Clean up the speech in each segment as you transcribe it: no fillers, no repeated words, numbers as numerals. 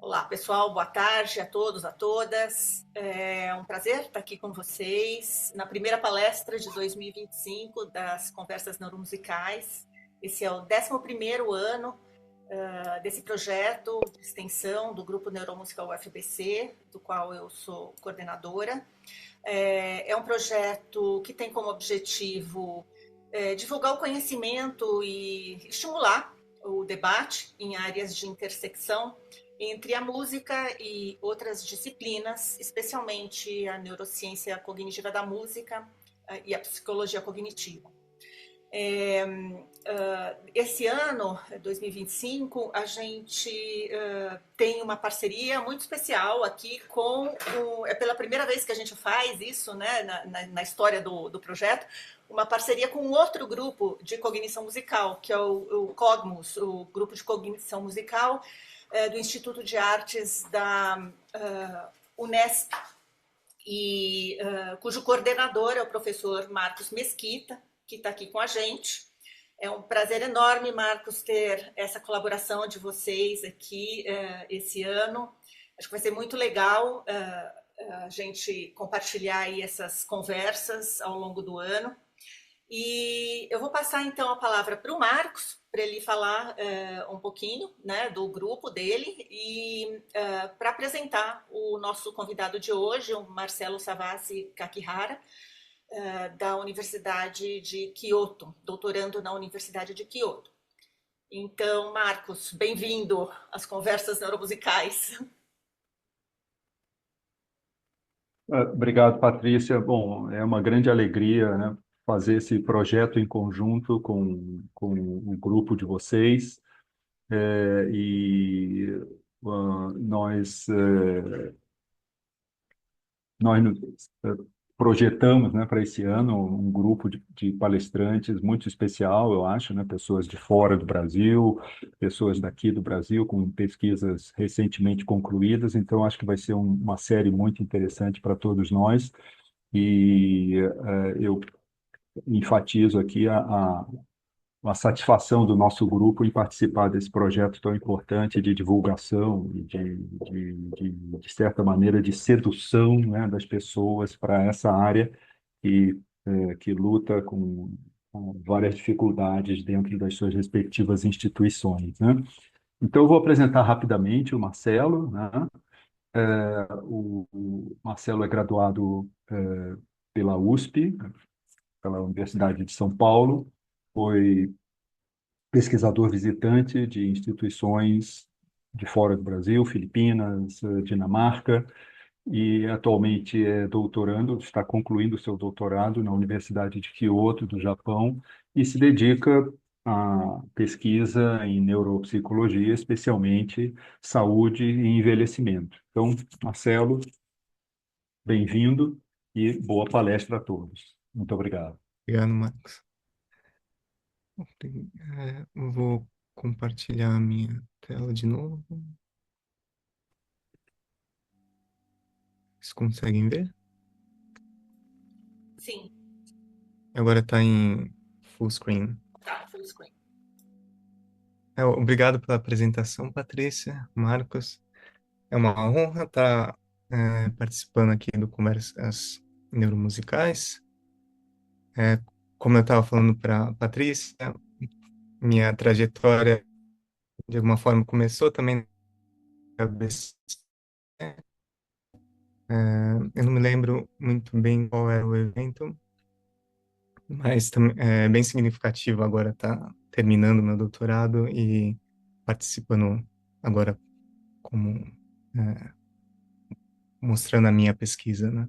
Olá, pessoal, boa tarde a todos, a todas. É um prazer estar aqui com vocês na primeira palestra de 2025 das Conversas Neuromusicais. Esse é o 11º ano desse projeto de extensão do Grupo Neuromusical UFBC, do qual eu sou coordenadora. É um projeto que tem como objetivo divulgar o conhecimento e estimular o debate em áreas de intersecção entre a música e outras disciplinas, especialmente a neurociência cognitiva da música e a psicologia cognitiva. Esse ano, 2025, a gente tem uma parceria muito especial aqui é pela primeira vez que a gente faz isso, né, na história do projeto, uma parceria com outro grupo de cognição musical, que é o COGMUS, o Grupo de Cognição Musical do Instituto de Artes da Unesp, e cujo coordenador é o professor Marcos Mesquita, que está aqui com a gente. É um prazer enorme, Marcos, ter essa colaboração de vocês aqui esse ano. Acho que vai ser muito legal a gente compartilhar aí essas conversas ao longo do ano. E eu vou passar então a palavra para o Marcos, para ele falar um pouquinho, né, do grupo dele e para apresentar o nosso convidado de hoje, o Marcelo Savassi Kakihara, da Universidade de Kyoto, doutorando na Universidade de Kyoto. Então, Marcos, bem-vindo às Conversas Neuromusicais. Obrigado, Patrícia. Bom, é uma grande alegria, né, fazer esse projeto em conjunto com o grupo de vocês. E nós, projetamos, né, para esse ano um grupo de palestrantes muito especial, eu acho, né, pessoas de fora do Brasil, pessoas daqui do Brasil com pesquisas recentemente concluídas. Então, acho que vai ser uma série muito interessante para todos nós. E eu enfatizo aqui a satisfação do nosso grupo em participar desse projeto tão importante de divulgação e de certa maneira, de sedução, né, das pessoas para essa área que luta com várias dificuldades dentro das suas respectivas instituições, né? Então, eu vou apresentar rapidamente o Marcelo, né? O Marcelo é graduado pela USP, pela Universidade de São Paulo, foi pesquisador visitante de instituições de fora do Brasil, Filipinas, Dinamarca, e atualmente é doutorando, está concluindo o seu doutorado na Universidade de Kyoto, do Japão, e se dedica à pesquisa em neuropsicologia, especialmente saúde e envelhecimento. Então, Marcelo, bem-vindo e boa palestra a todos. Muito obrigado. Obrigado, Marcos. Vou compartilhar a minha tela de novo. Vocês conseguem ver? Sim. Agora está em full screen. Tá, full screen. Obrigado pela apresentação, Patrícia, Marcos. É uma honra estar participando aqui do Conversas Neuromusicais. Como eu estava falando para a Patrícia, minha trajetória, de alguma forma, começou também na cabeça. Eu não me lembro muito bem qual era o evento, mas é bem significativo agora estar terminando meu doutorado e participando agora como mostrando a minha pesquisa, né?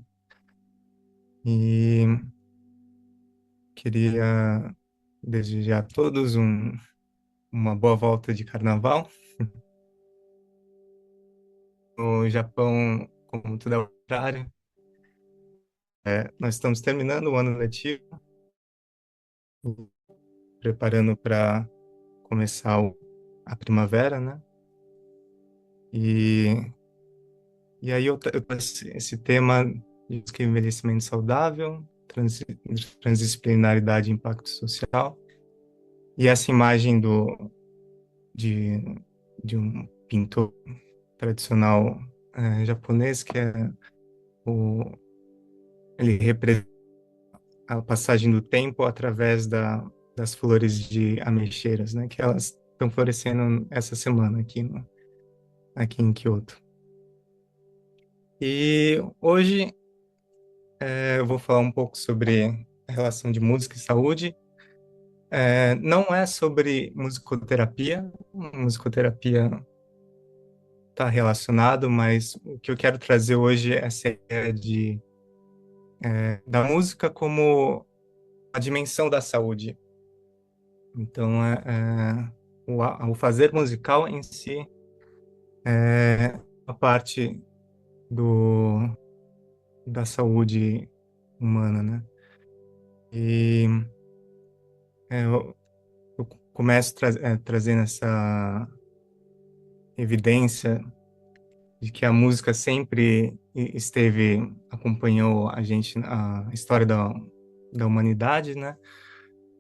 E queria desejar a todos uma boa volta de carnaval. No Japão, como tudo é o contrário, nós estamos terminando o ano letivo, preparando para começar a primavera, né? E aí eu trouxe esse tema de envelhecimento saudável, transdisciplinaridade e impacto social, e essa imagem de um pintor tradicional japonês, que é o, ele representa a passagem do tempo através das flores de ameixeiras, né? Que elas estão florescendo essa semana aqui em Kyoto. E hoje eu vou falar um pouco sobre a relação de música e saúde. Não é sobre musicoterapia. Musicoterapia está relacionado, mas o que eu quero trazer hoje é essa ideia da música como a dimensão da saúde. Então, o fazer musical em si é a parte do, da saúde humana, né? E eu começo trazendo essa evidência de que a música sempre acompanhou a gente, a história da humanidade, né?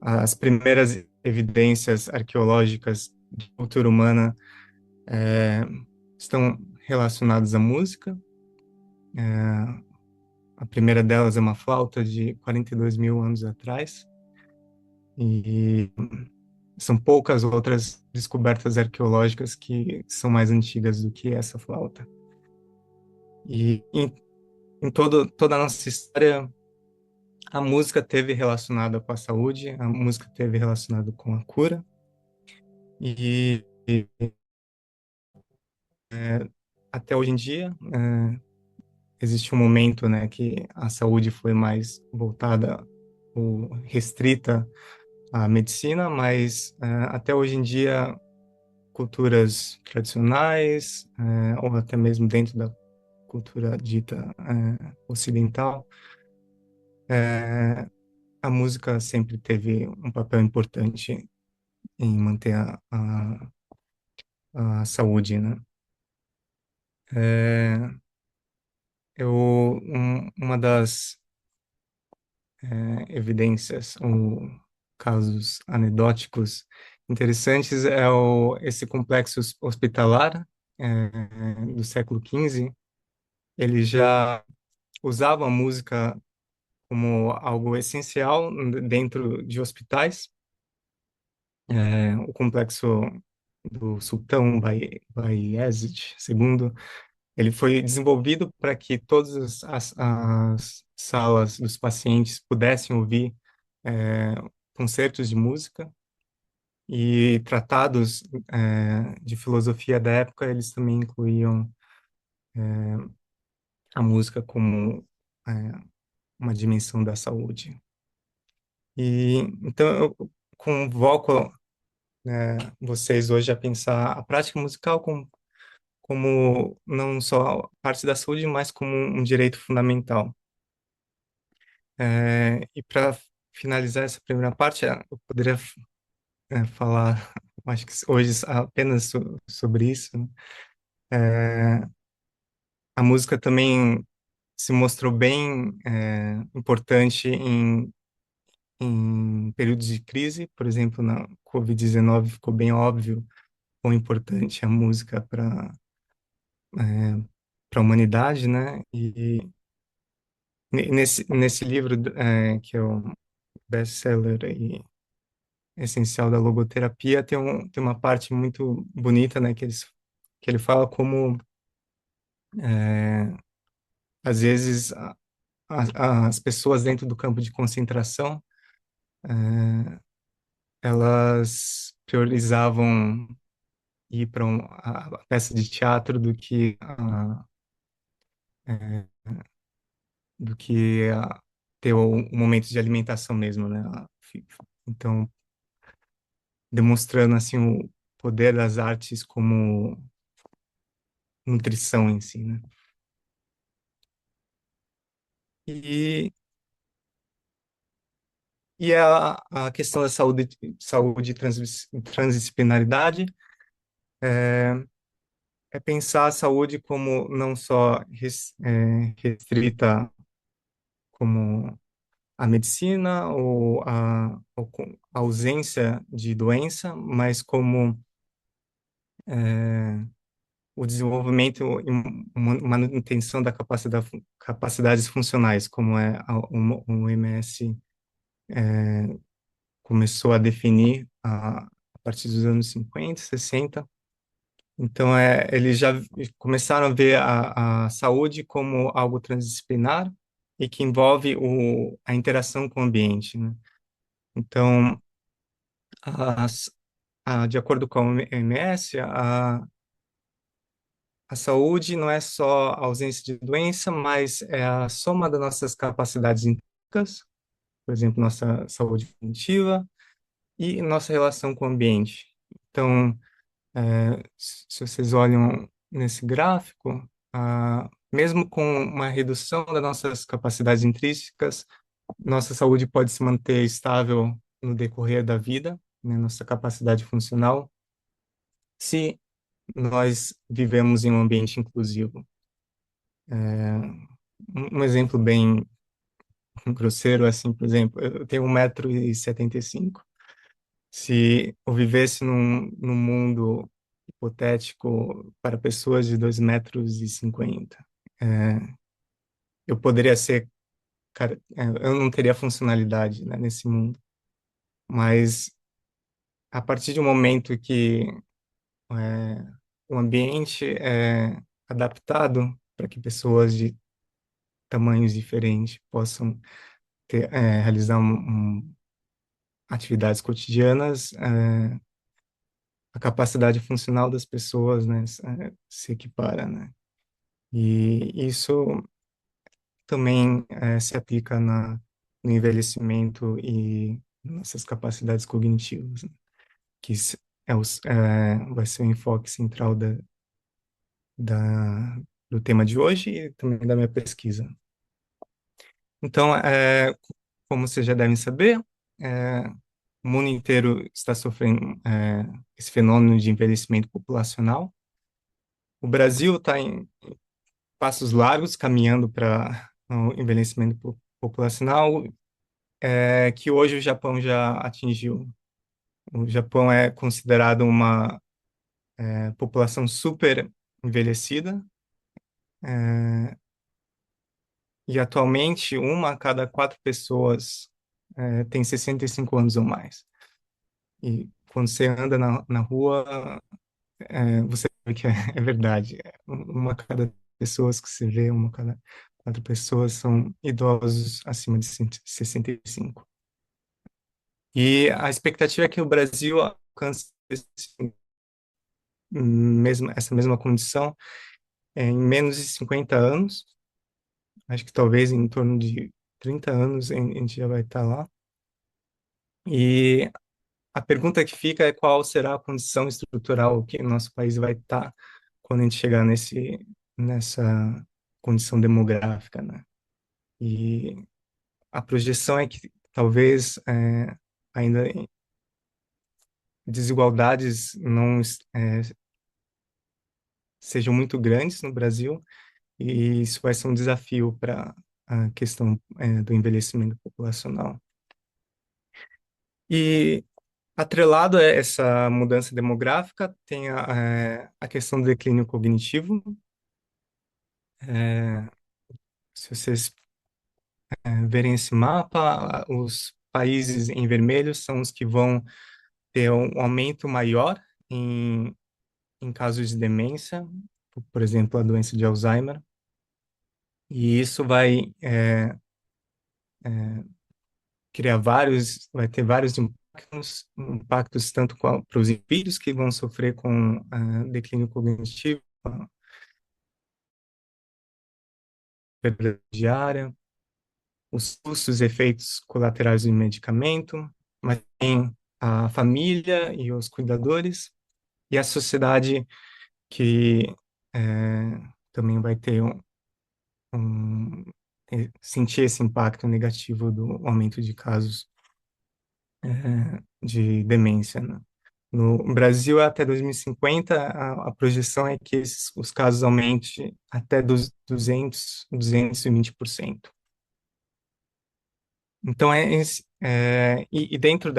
As primeiras evidências arqueológicas de cultura humana é, estão relacionadas à música. A primeira delas é uma flauta de 42 mil anos atrás, e são poucas outras descobertas arqueológicas que são mais antigas do que essa flauta. E em toda a nossa história, a música teve relacionada com a saúde, a música teve relacionada com a cura, e até hoje em dia, existe um momento, né, que a saúde foi mais voltada ou restrita à medicina, mas até hoje em dia, culturas tradicionais, ou até mesmo dentro da cultura dita ocidental, a música sempre teve um papel importante em manter a saúde, né? É, uma das evidências ou casos anedóticos interessantes é esse complexo hospitalar do século XV. Ele já usava a música como algo essencial dentro de hospitais. O complexo do Sultão Bayezid II, ele foi desenvolvido para que todas as salas dos pacientes pudessem ouvir é, concertos de música, e tratados de filosofia da época, eles também incluíam a música como é, uma dimensão da saúde. E então eu convoco vocês hoje a pensar a prática musical como não só parte da saúde, mas como um direito fundamental. E para finalizar essa primeira parte, eu poderia falar, acho que hoje apenas sobre isso, né? A música também se mostrou bem importante em períodos de crise. Por exemplo, na Covid-19 ficou bem óbvio quão importante é a música para a humanidade, né? E nesse livro, que é o best-seller e essencial da logoterapia, tem uma parte muito bonita, né? Que ele fala como, às vezes, as pessoas dentro do campo de concentração, elas priorizavam ir para a peça de teatro do que ter o momento de alimentação mesmo, né? Então, demonstrando assim o poder das artes como nutrição em si, né? E, e a questão da saúde e transdisciplinaridade é pensar a saúde como não só restrita como a medicina ou a ausência de doença, mas como o desenvolvimento e manutenção da capacidades funcionais, como o MS começou a definir a partir dos anos 50, 60. Então, eles já começaram a ver a saúde como algo transdisciplinar e que envolve a interação com o ambiente, né? Então, as, de acordo com a OMS, a saúde não é só a ausência de doença, mas é a soma das nossas capacidades intrínsecas, por exemplo, nossa saúde cognitiva e nossa relação com o ambiente. Então, se vocês olham nesse gráfico, mesmo com uma redução das nossas capacidades intrínsecas, nossa saúde pode se manter estável no decorrer da vida, né, nossa capacidade funcional, se nós vivemos em um ambiente inclusivo. Um exemplo bem grosseiro, assim, por exemplo, eu tenho 1,75 m. Se eu vivesse num mundo hipotético para pessoas de 2,50 m, eu poderia ser, eu não teria funcionalidade, né, nesse mundo. Mas a partir de um momento que o ambiente é adaptado para que pessoas de tamanhos diferentes possam realizar atividades cotidianas, a capacidade funcional das pessoas, né, se equipara, né? E isso também se aplica no envelhecimento e nossas capacidades cognitivas, né? Que vai ser o enfoque central da, do tema de hoje e também da minha pesquisa. Então, como vocês já devem saber, é, o mundo inteiro está sofrendo esse fenômeno de envelhecimento populacional. O Brasil está em passos largos caminhando para o envelhecimento populacional, que hoje o Japão já atingiu. O Japão é considerado uma população super envelhecida, é, e atualmente uma a cada 4 pessoas tem 65 anos ou mais. E quando você anda na rua, você vê que é verdade. Uma a cada pessoas que você vê, uma a cada 4 pessoas são idosos acima de 65. E a expectativa é que o Brasil alcance essa mesma condição em menos de 50 anos. Acho que talvez em torno de 30 anos a gente já vai estar lá. E a pergunta que fica é qual será a condição estrutural que o nosso país vai estar quando a gente chegar nessa condição demográfica, né? E a projeção é que talvez ainda desigualdades não sejam muito grandes no Brasil, e isso vai ser um desafio para a questão do envelhecimento populacional. E atrelado a essa mudança demográfica, tem a questão do declínio cognitivo. Se vocês verem esse mapa, os países em vermelho são os que vão ter um aumento maior em casos de demência, por exemplo, a doença de Alzheimer. E isso vai vai ter vários impactos tanto para os indivíduos que vão sofrer com declínio cognitivo, perda diária, os custos e efeitos colaterais do medicamento, mas também a família e os cuidadores, e a sociedade que também vai ter sentir esse impacto negativo do aumento de casos de demência, né? No Brasil, até 2050, a projeção é que os casos aumentem até 220%. Então, e dentro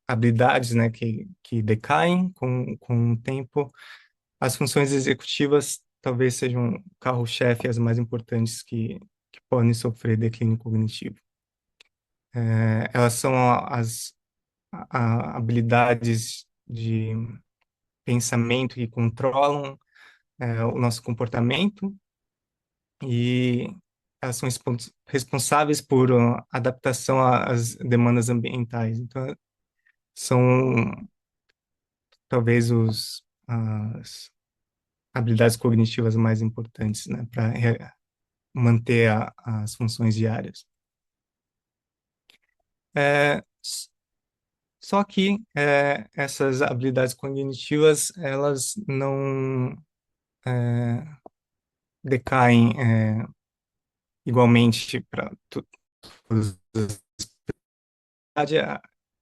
habilidades, né, que decaem com o tempo. As funções executivas talvez sejam o carro-chefe, as mais importantes que podem sofrer declínio cognitivo. Elas são habilidades de pensamento que controlam o nosso comportamento e elas são responsáveis por adaptação às demandas ambientais. Então, são talvez as habilidades cognitivas mais importantes, né, para manter as funções diárias. É, só que essas habilidades cognitivas, elas não é, decaem igualmente para todos.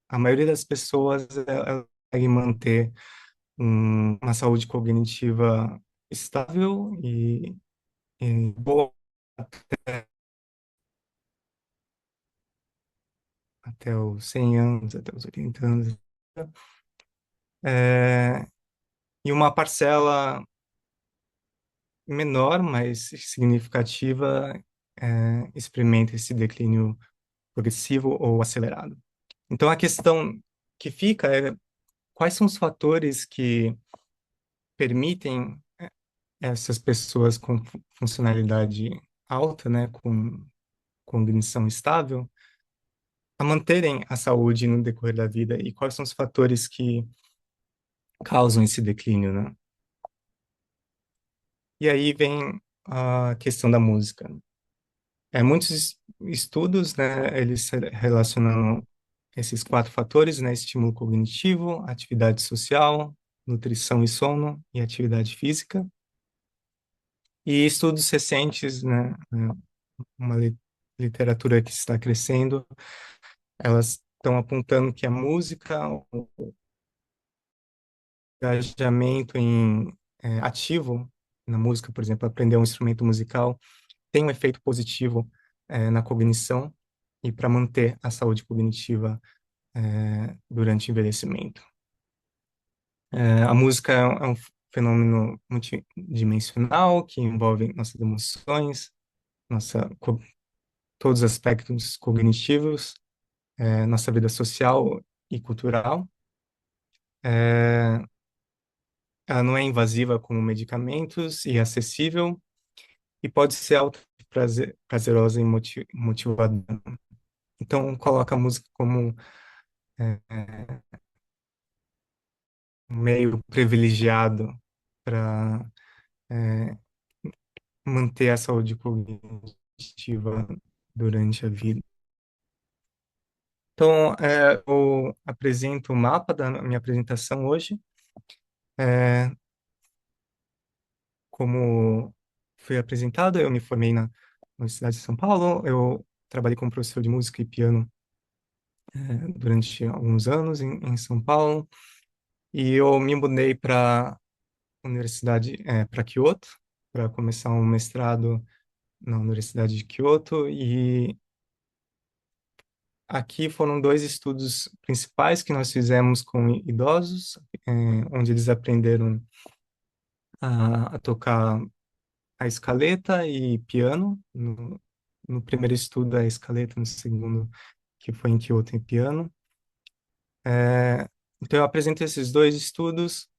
A maioria das pessoas ela consegue manter uma saúde cognitiva estável e boa até os 100 anos, até os 80 anos. É, e uma parcela menor, mas significativa, experimenta esse declínio progressivo ou acelerado. Então, a questão que fica é quais são os fatores que permitem essas pessoas com funcionalidade alta, né, com cognição estável, a manterem a saúde no decorrer da vida e quais são os fatores que causam esse declínio, né? E aí vem a questão da música. Muitos estudos, né, eles relacionam esses quatro fatores, né, estímulo cognitivo, atividade social, nutrição e sono e atividade física. E estudos recentes, né, uma literatura que está crescendo, elas estão apontando que a música, o engajamento ativo na música, por exemplo, aprender um instrumento musical, tem um efeito positivo na cognição e para manter a saúde cognitiva durante o envelhecimento. A música é um fenômeno multidimensional que envolve nossas emoções, nossa, todos os aspectos cognitivos, nossa vida social e cultural. Ela não é invasiva como medicamentos e acessível e pode ser prazerosa e motivadora. Então, coloca a música como um meio privilegiado para manter a saúde cognitiva durante a vida. Então, eu apresento o mapa da minha apresentação hoje. É, como foi apresentado, eu me formei na Universidade de São Paulo. Eu trabalhei como professor de música e piano durante alguns anos em São Paulo. E eu me mudei para a Universidade, para Kyoto, para começar um mestrado na Universidade de Kyoto. E aqui foram dois estudos principais que nós fizemos com idosos, onde eles aprenderam a tocar a escaleta e piano. No primeiro estudo, a escaleta, no segundo, que foi em Kyoto, em piano. Então, eu apresento esses dois estudos.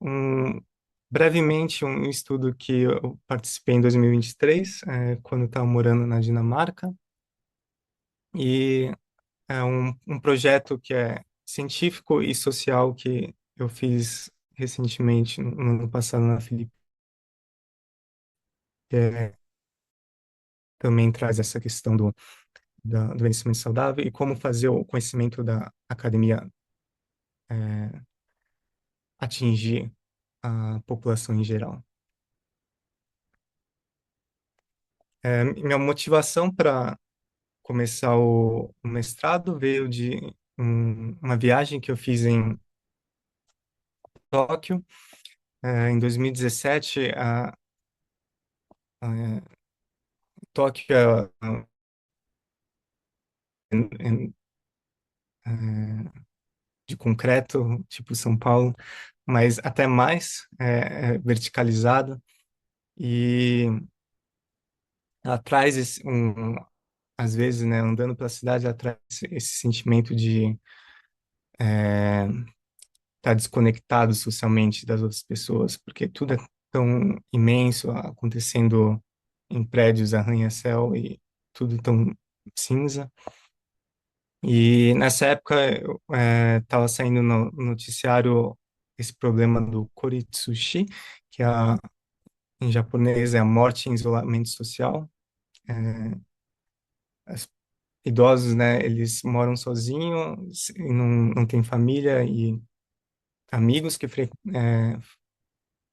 Um, brevemente, um estudo que eu participei em 2023, quando eu estava morando na Dinamarca. E é um projeto que é científico e social que eu fiz recentemente, no ano passado, na Filipinas. Também traz essa questão do envelhecimento saudável e como fazer o conhecimento da academia atingir a população em geral. Minha motivação para começar o mestrado veio de uma viagem que eu fiz em Tóquio. Em 2017, a Tóquio é de concreto, tipo São Paulo, mas até mais verticalizada e atrás às vezes, né, andando pela cidade, atrás esse sentimento de estar desconectado socialmente das outras pessoas, porque tudo é tão imenso, acontecendo em prédios arranha-céu e tudo tão cinza. E nessa época eu estava saindo no noticiário esse problema do Koritsushi, que em japonês é a morte em isolamento social. É, as idosos, né, eles moram sozinhos, e não tem família e amigos que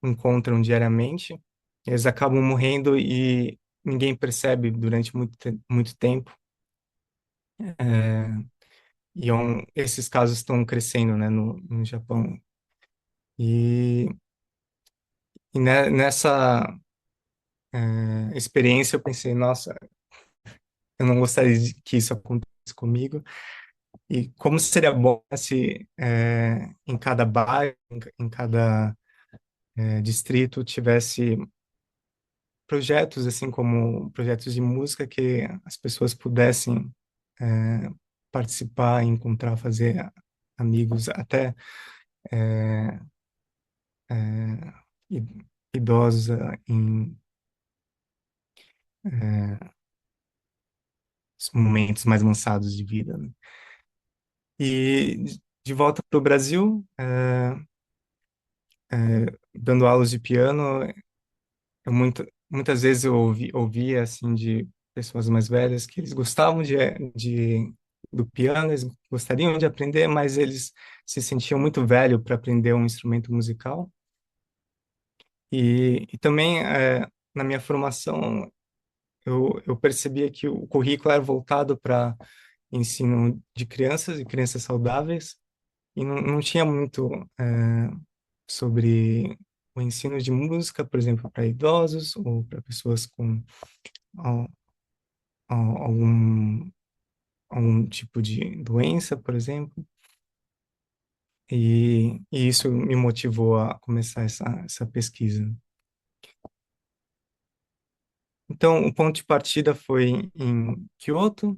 encontram diariamente. Eles acabam morrendo e ninguém percebe durante muito tempo. É, e esses casos estão crescendo, né, no Japão. E, nessa experiência eu pensei, nossa, eu não gostaria de que isso acontecesse comigo. E como seria bom se em cada bairro, em cada distrito tivesse projetos, assim como projetos de música que as pessoas pudessem é, participar, encontrar, fazer amigos, até é, é, idosos em momentos mais lançados de vida, né? E de volta para o Brasil, dando aulas de piano, muitas vezes eu ouvia assim de pessoas mais velhas que eles gostavam do piano, eles gostariam de aprender, mas eles se sentiam muito velhos para aprender um instrumento musical. E também na minha formação eu percebia que o currículo era voltado para ensino de crianças e crianças saudáveis e não tinha muito sobre o ensino de música, por exemplo, para idosos ou para pessoas com al- algum, algum tipo de doença, por exemplo. E isso me motivou a começar essa pesquisa. Então, o ponto de partida foi em Kyoto,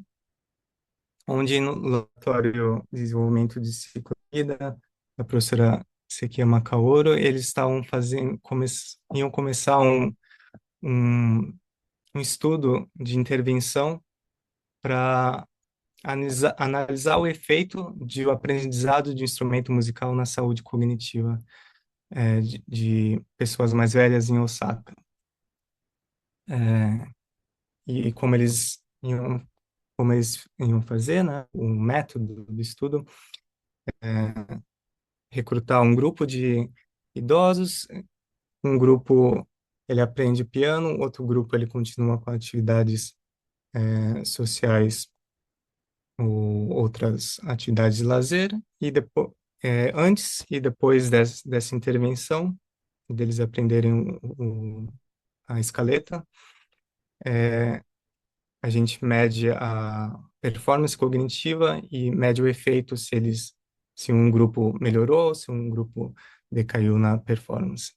onde no laboratório de desenvolvimento de ciclovida, da professora Sekiya Makaoro, eles estavam iam começar um, um estudo de intervenção para analisar o efeito de o aprendizado de instrumento musical na saúde cognitiva de pessoas mais velhas em Osaka. É, e como eles iam fazer, né, o método do estudo, recrutar um grupo de idosos, um grupo ele aprende piano, outro grupo ele continua com atividades sociais ou outras atividades de lazer, e depois, antes e depois dessa intervenção, deles aprenderem a escaleta, a gente mede a performance cognitiva e mede o efeito se um grupo melhorou, se um grupo decaiu na performance.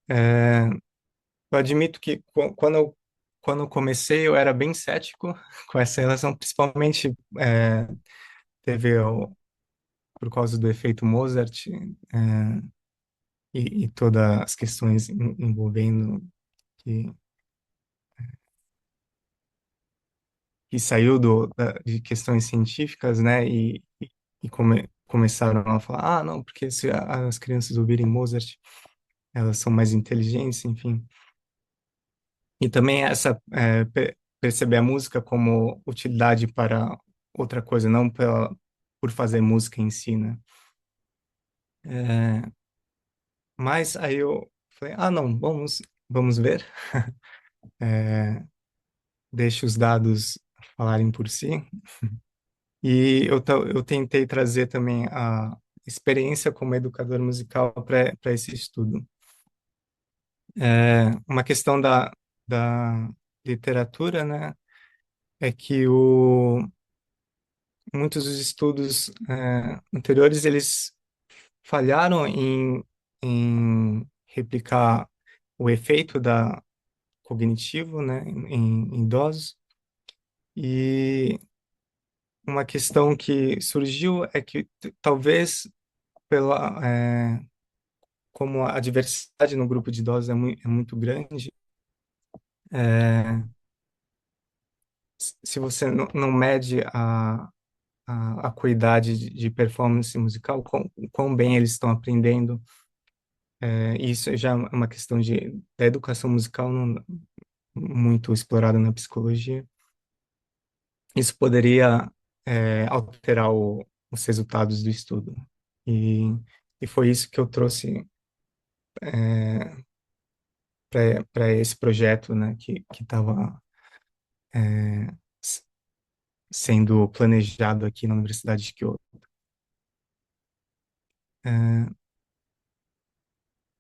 É, eu admito que quando eu comecei eu era bem cético com essa relação, principalmente teve por causa do efeito Mozart e todas as questões envolvendo que, que saiu de questões científicas, né? E começaram a falar, não, porque se as crianças ouvirem Mozart, elas são mais inteligentes, enfim. E também perceber a música como utilidade para outra coisa, não por fazer música em si, né? É, mas aí eu falei, não, vamos ver. Deixe os dados falarem por si. E eu tentei trazer também a experiência como educador musical para esse estudo. Uma questão da literatura, né, é que muitos dos estudos anteriores, eles falharam em replicar o efeito da cognitivo, né, em idosos. E uma questão que surgiu é que talvez pela como a diversidade no grupo de idosos é muito grande, é, se você não mede a acuidade de performance musical, quão bem eles estão aprendendo, isso já é uma questão da educação musical muito explorada na psicologia. Isso poderia alterar os resultados do estudo. E, e foi isso que eu trouxe para esse projeto, né, que estava sendo planejado aqui na Universidade de Kyoto. É,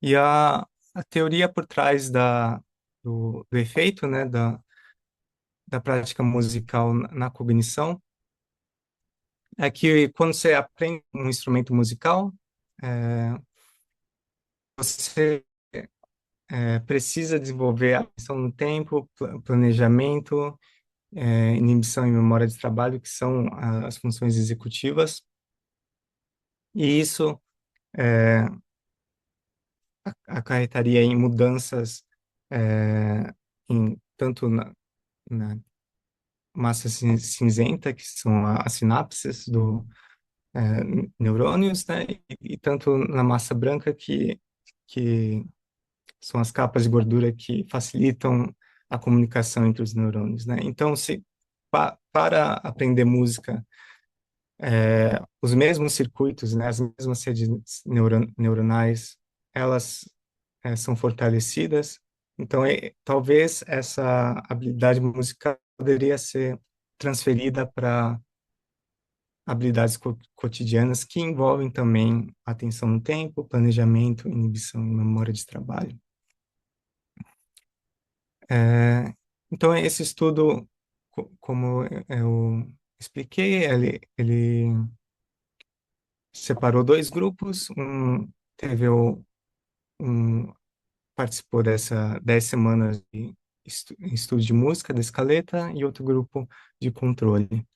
e a teoria por trás do efeito, né, da prática musical na cognição é que quando você aprende um instrumento musical, é, você precisa desenvolver atenção no tempo, planejamento, inibição e memória de trabalho, que são as funções executivas, e isso é, acarretaria em mudanças tanto na massa cinzenta, que são as sinapses neurônios, né, e tanto na massa branca, que são as capas de gordura que facilitam a comunicação entre os neurônios, né? Então, se para aprender música, os mesmos circuitos, né, as mesmas redes neuronais, elas são fortalecidas. Então, talvez essa habilidade musical poderia ser transferida para habilidades cotidianas que envolvem também atenção no tempo, planejamento, inibição e memória de trabalho. Então, esse estudo, como eu expliquei, ele separou dois grupos, um participou dessa 10 semanas de estudo de música da escaleta e outro grupo de controle.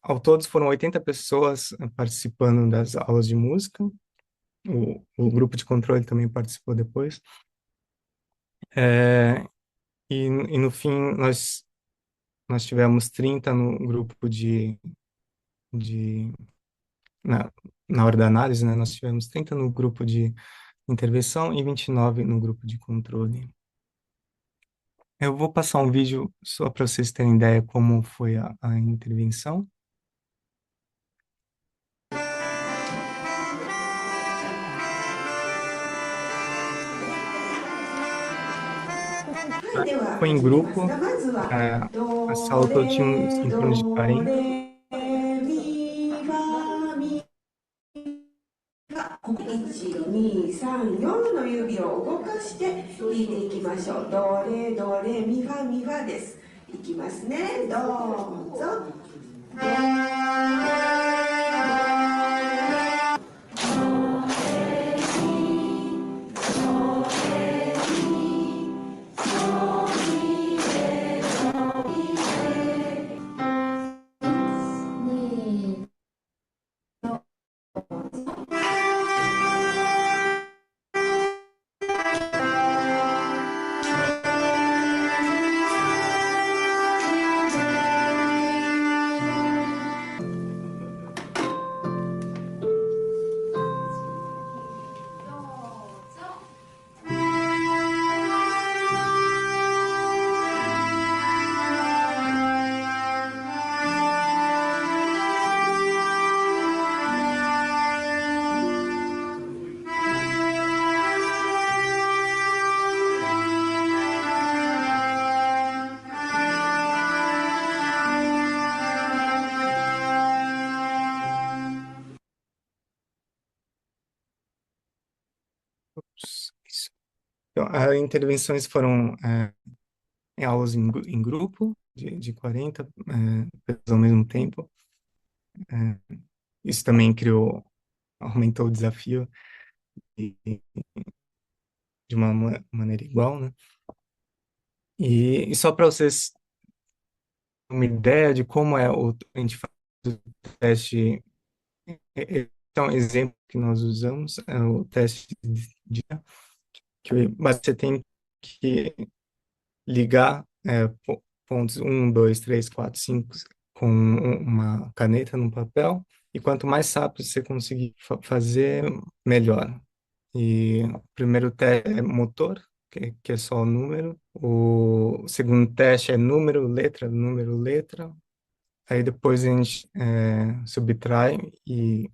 Ao todos foram 80 pessoas participando das aulas de música, o grupo de controle também participou depois. E no fim, nós tivemos 30 no grupo de na, na hora da análise, né, nós tivemos 30 no grupo de intervenção e 29 no grupo de controle. Eu vou passar um vídeo só para vocês terem ideia como foi a intervenção. Foi em grupo, a, a sala toda tinha em torno de 40. 1、2、3、4の指を動かして弾いていきましょう。ドレドレミファミファです。いきますね。どうぞ。Então, as intervenções foram em aulas em grupo, de 40 pessoas ao mesmo tempo. Isso também aumentou o desafio e- de uma maneira igual, né? E só para vocês terem uma ideia de como a gente faz o teste, então, um exemplo que nós usamos é o teste de que você tem que ligar pontos 1, 2, 3, 4, 5 com uma caneta no papel, e quanto mais rápido você conseguir fazer, melhor. E o primeiro teste é motor, que é só o número. O segundo teste é número, letra. Aí depois a gente subtrai e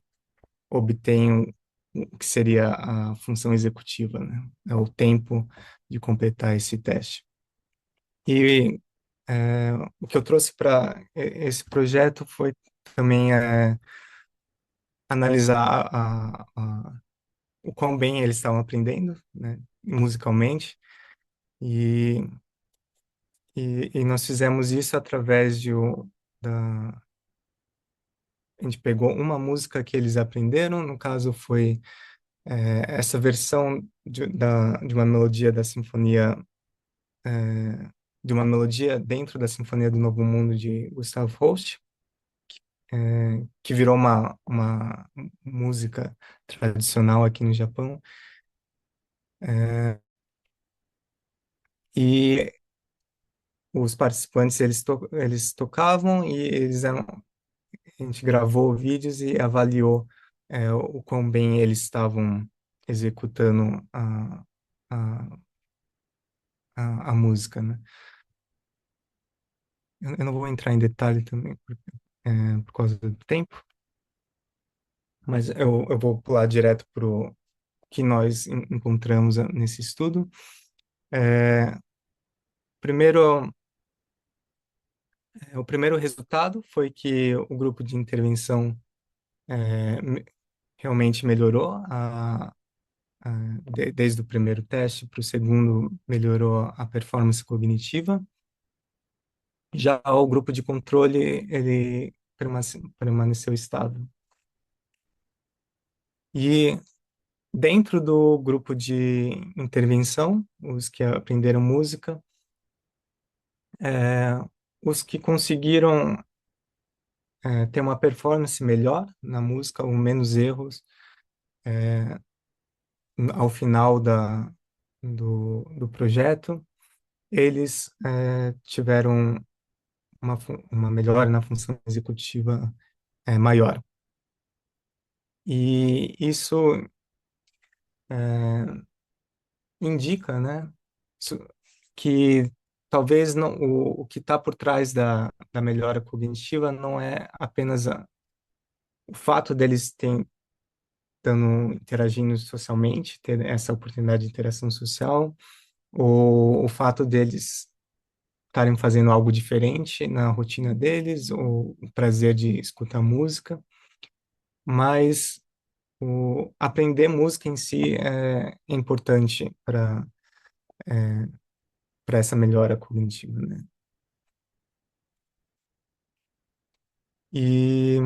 obtém o que seria a função executiva, né? É o tempo de completar esse teste. E o que eu trouxe para esse projeto foi também analisar o quão bem eles estavam aprendendo, né, musicalmente, e, e nós fizemos isso através da... A gente pegou uma música que eles aprenderam, no caso foi essa versão de uma melodia da sinfonia, de uma melodia dentro da Sinfonia do Novo Mundo de Gustav Holst, que virou uma música tradicional aqui no Japão. E os participantes, eles tocavam e a gente gravou vídeos e avaliou o quão bem eles estavam executando a, a música, né? Eu não vou entrar em detalhe também por causa do tempo, mas eu vou pular direto para o que nós encontramos nesse estudo. É, primeiro, o primeiro resultado foi que o grupo de intervenção realmente melhorou desde o primeiro teste para o segundo, melhorou a performance cognitiva. Já o grupo de controle, ele permaneceu estável. E dentro do grupo de intervenção, os que aprenderam música, os que conseguiram ter uma performance melhor na música, ou menos erros, ao final do projeto, eles tiveram uma melhora na função executiva maior. E isso indica, né, isso- que talvez não, o que está por trás da melhora cognitiva não é apenas o fato deles estando interagindo socialmente, ter essa oportunidade de interação social, ou o fato deles estarem fazendo algo diferente na rotina deles, ou o prazer de escutar música, mas aprender música em si é importante para essa melhora cognitiva, né? E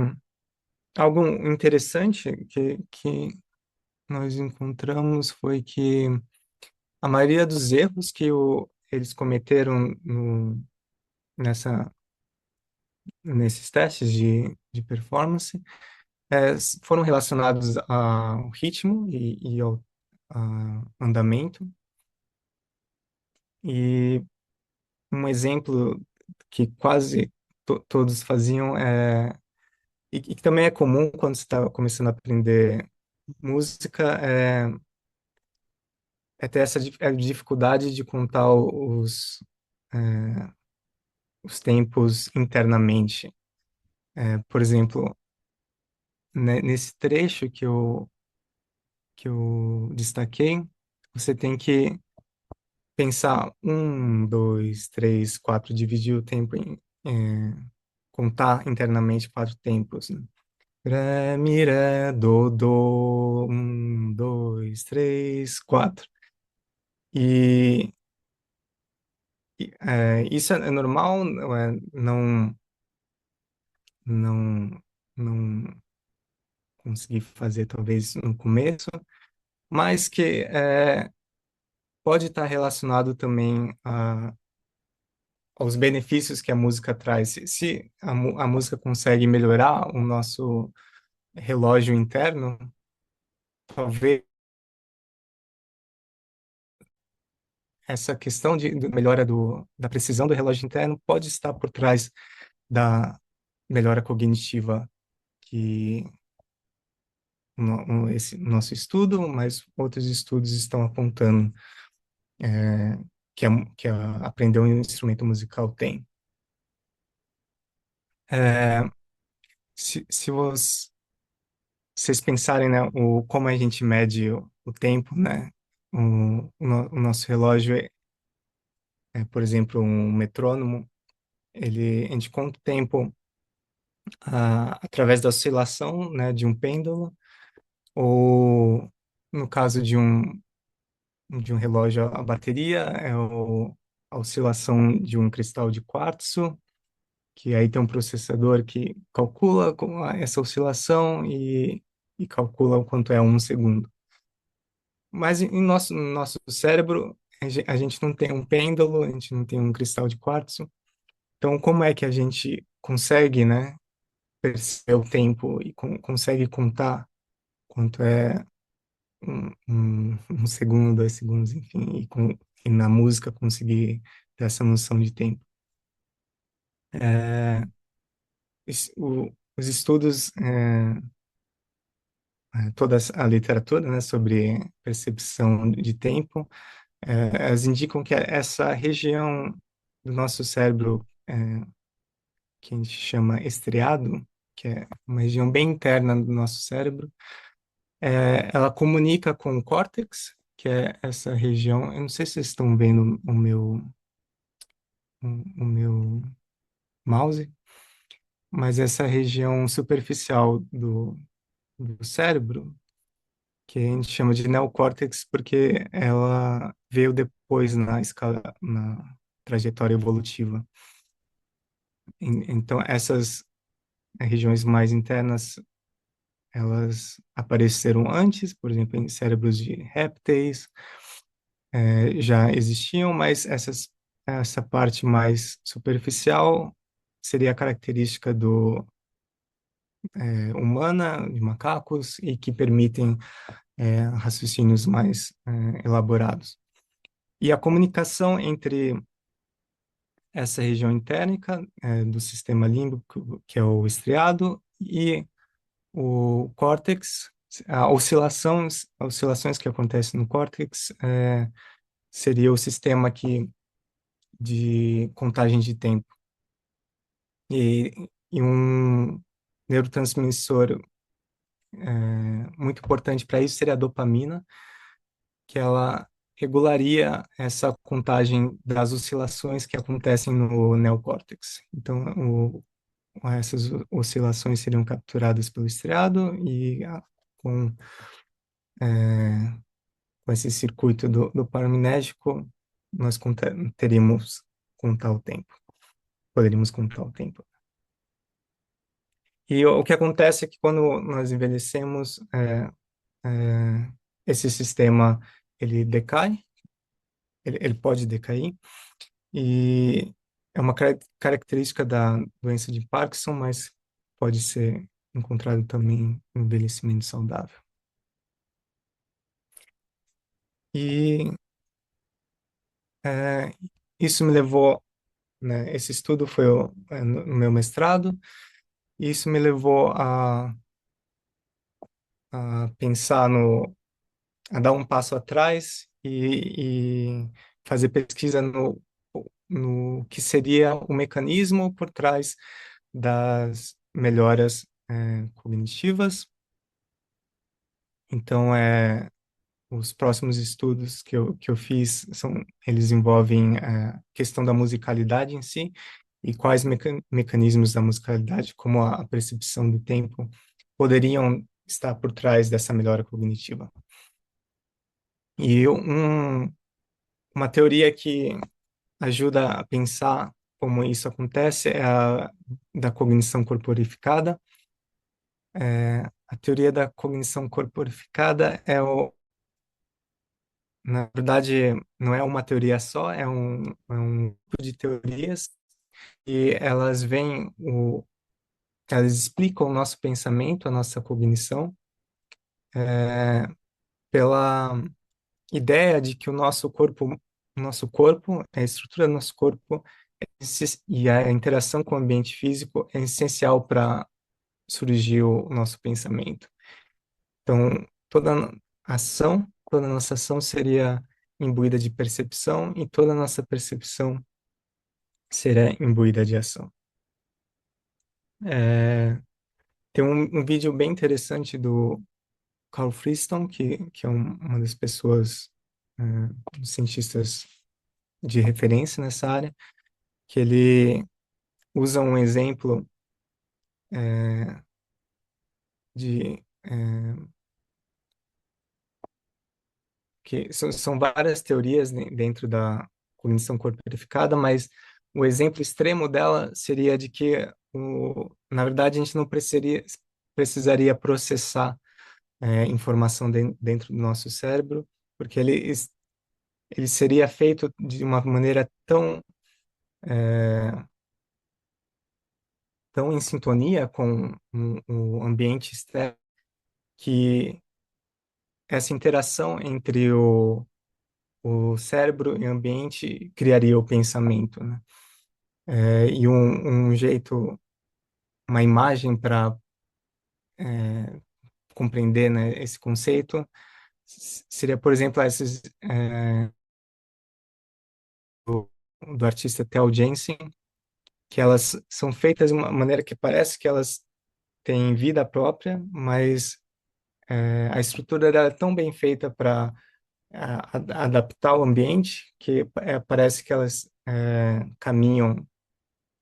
algo interessante que nós encontramos foi que a maioria dos erros que eles cometeram nessa, nesses testes de performance é, foram relacionados ao ritmo e ao andamento. E um exemplo que quase todos faziam e que também é comum quando você está começando a aprender música é ter essa dificuldade de contar os tempos internamente. Por exemplo, nesse trecho que eu destaquei, você tem que pensar 1, 2, 3, 4, dividir o tempo contar internamente 4 tempos, né? Ré, mi, ré, do, 1, 2, 3, 4. E Isso é normal, não, não consegui fazer talvez no começo, mas que pode estar relacionado também aos benefícios que a música traz. Se a música consegue melhorar o nosso relógio interno, talvez essa questão de melhora da precisão do relógio interno pode estar por trás da melhora cognitiva que esse nosso estudo, mas outros estudos estão apontando aprender um instrumento musical tem. É, se vocês pensarem, né, como a gente mede o tempo, né, o nosso relógio por exemplo, um metrônomo, a gente conta o tempo através da oscilação, né, de um pêndulo, ou no caso de um relógio a bateria, a oscilação de um cristal de quartzo, que aí tem um processador que calcula essa oscilação e calcula o quanto é 1 segundo. Mas no nosso cérebro, a gente não tem um pêndulo, a gente não tem um cristal de quartzo. Então, como é que a gente consegue, né, perceber o tempo e consegue contar quanto é 1 segundo, 2 segundos, enfim, e na música conseguir ter essa noção de tempo? É, os estudos, toda a literatura, né, sobre percepção de tempo, elas indicam que essa região do nosso cérebro, que a gente chama estriado, que é uma região bem interna do nosso cérebro, ela comunica com o córtex, que é essa região. Eu não sei se vocês estão vendo o meu mouse, mas essa região superficial do cérebro, que a gente chama de neocórtex, porque ela veio depois na trajetória evolutiva. Então, essas regiões mais internas, elas apareceram antes, por exemplo, em cérebros de répteis, já existiam, mas essa parte mais superficial seria a característica humana, de macacos, e que permitem raciocínios mais elaborados. E a comunicação entre essa região intérnica do sistema límbico, que é o estriado, e o córtex, oscilações que acontecem no córtex, seria o sistema de contagem de tempo. E um neurotransmissor muito importante para isso seria a dopamina, que ela regularia essa contagem das oscilações que acontecem no neocórtex. Então, essas oscilações seriam capturadas pelo estriado e com, é, com esse circuito do dopaminético, nós teríamos contar o tempo. Poderíamos contar o tempo. E o que acontece é que quando nós envelhecemos, esse sistema ele decai, ele pode decair, e é uma característica da doença de Parkinson, mas pode ser encontrado também no envelhecimento saudável. E é, isso me levou, né, esse estudo foi no meu mestrado, e isso me levou a pensar a dar um passo atrás e fazer pesquisa no que seria o mecanismo por trás das melhoras cognitivas. Então, os próximos estudos que eu fiz eles envolvem a questão da musicalidade em si e quais mecanismos da musicalidade, como a percepção do tempo, poderiam estar por trás dessa melhora cognitiva. E uma teoria ajuda a pensar como isso acontece é a da cognição corporificada. A teoria da cognição corporificada na verdade, não é uma teoria só, é um grupo de teorias e elas explicam o nosso pensamento, a nossa cognição, pela ideia de que a estrutura do nosso corpo e a interação com o ambiente físico é essencial para surgir o nosso pensamento. Então, toda a nossa ação seria imbuída de percepção e toda a nossa percepção será imbuída de ação. Tem um vídeo bem interessante do Carl Friston, que é uma das pessoas, cientistas de referência nessa área, que ele usa um exemplo de que são várias teorias dentro da cognição corporificada, mas o exemplo extremo dela seria de que, na verdade, a gente não precisaria processar informação dentro do nosso cérebro, porque ele seria feito de uma maneira tão em sintonia com o ambiente externo que essa interação entre o cérebro e o ambiente criaria o pensamento, né? E uma imagem para compreender, né, esse conceito seria, por exemplo, do artista Theo Jensen, que elas são feitas de uma maneira que parece que elas têm vida própria, mas a estrutura dela é tão bem feita para adaptar o ambiente que parece que elas caminham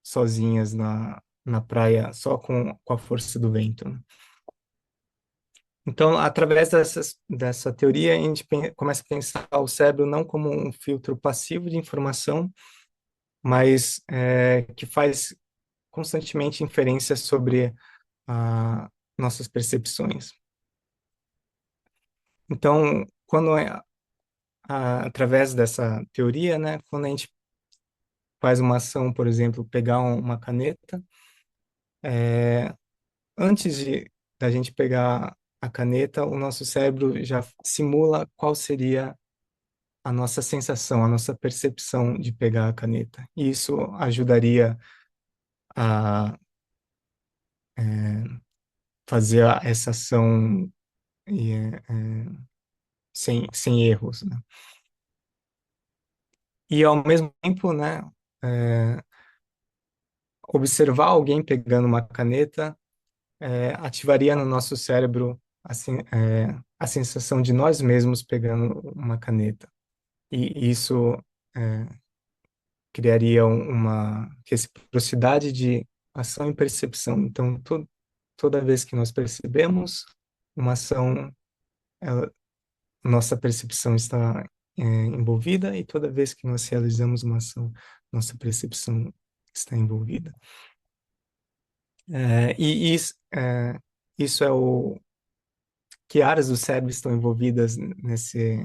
sozinhas na praia só com a força do vento, né? Então, através dessa teoria, a gente começa a pensar o cérebro não como um filtro passivo de informação, mas que faz constantemente inferências sobre nossas percepções. Então, através dessa teoria, né, quando a gente faz uma ação, por exemplo, pegar uma caneta, antes da gente pegar a caneta, o nosso cérebro já simula qual seria a nossa sensação, a nossa percepção de pegar a caneta. E isso ajudaria a fazer essa ação sem erros, né? E ao mesmo tempo, né, observar alguém pegando uma caneta ativaria no nosso cérebro assim, a sensação de nós mesmos pegando uma caneta. E isso criaria uma reciprocidade de ação e percepção. Então, toda vez que nós percebemos uma ação, nossa percepção está envolvida, e toda vez que nós realizamos uma ação, nossa percepção está envolvida. Isso é que áreas do cérebro estão envolvidas nesse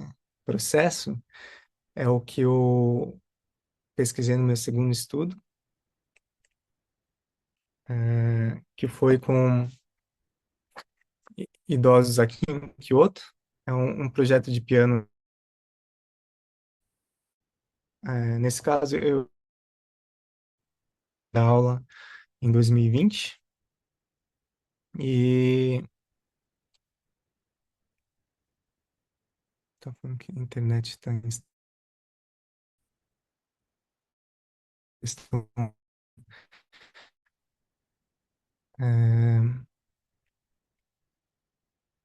processo é o que eu pesquisei no meu segundo estudo, que foi com idosos aqui em Kyoto. É um projeto de piano. Nesse caso, eu dei aula em 2020 e tá falando que a internet está em questão.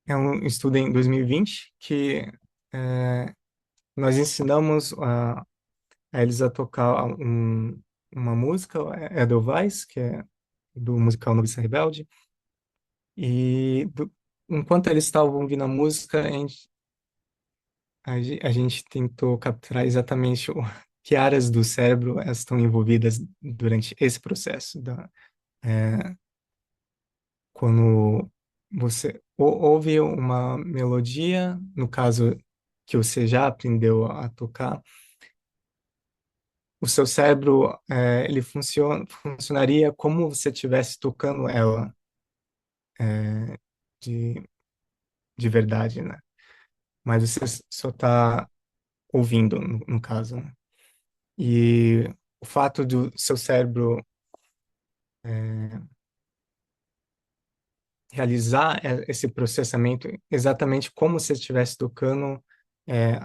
É um estudo em 2020 que nós ensinamos a eles a tocar uma música, Edelweiss, que é do musical Noviça Rebelde. E enquanto eles estavam ouvindo a música, a gente tentou capturar exatamente que áreas do cérebro elas estão envolvidas durante esse processo quando você ouve uma melodia, no caso que você já aprendeu a tocar, o seu cérebro ele funcionaria como você estivesse tocando ela é, de, de verdade, né? Mas você só está ouvindo, no caso, né? E o fato do seu cérebro realizar esse processamento exatamente como se estivesse tocando,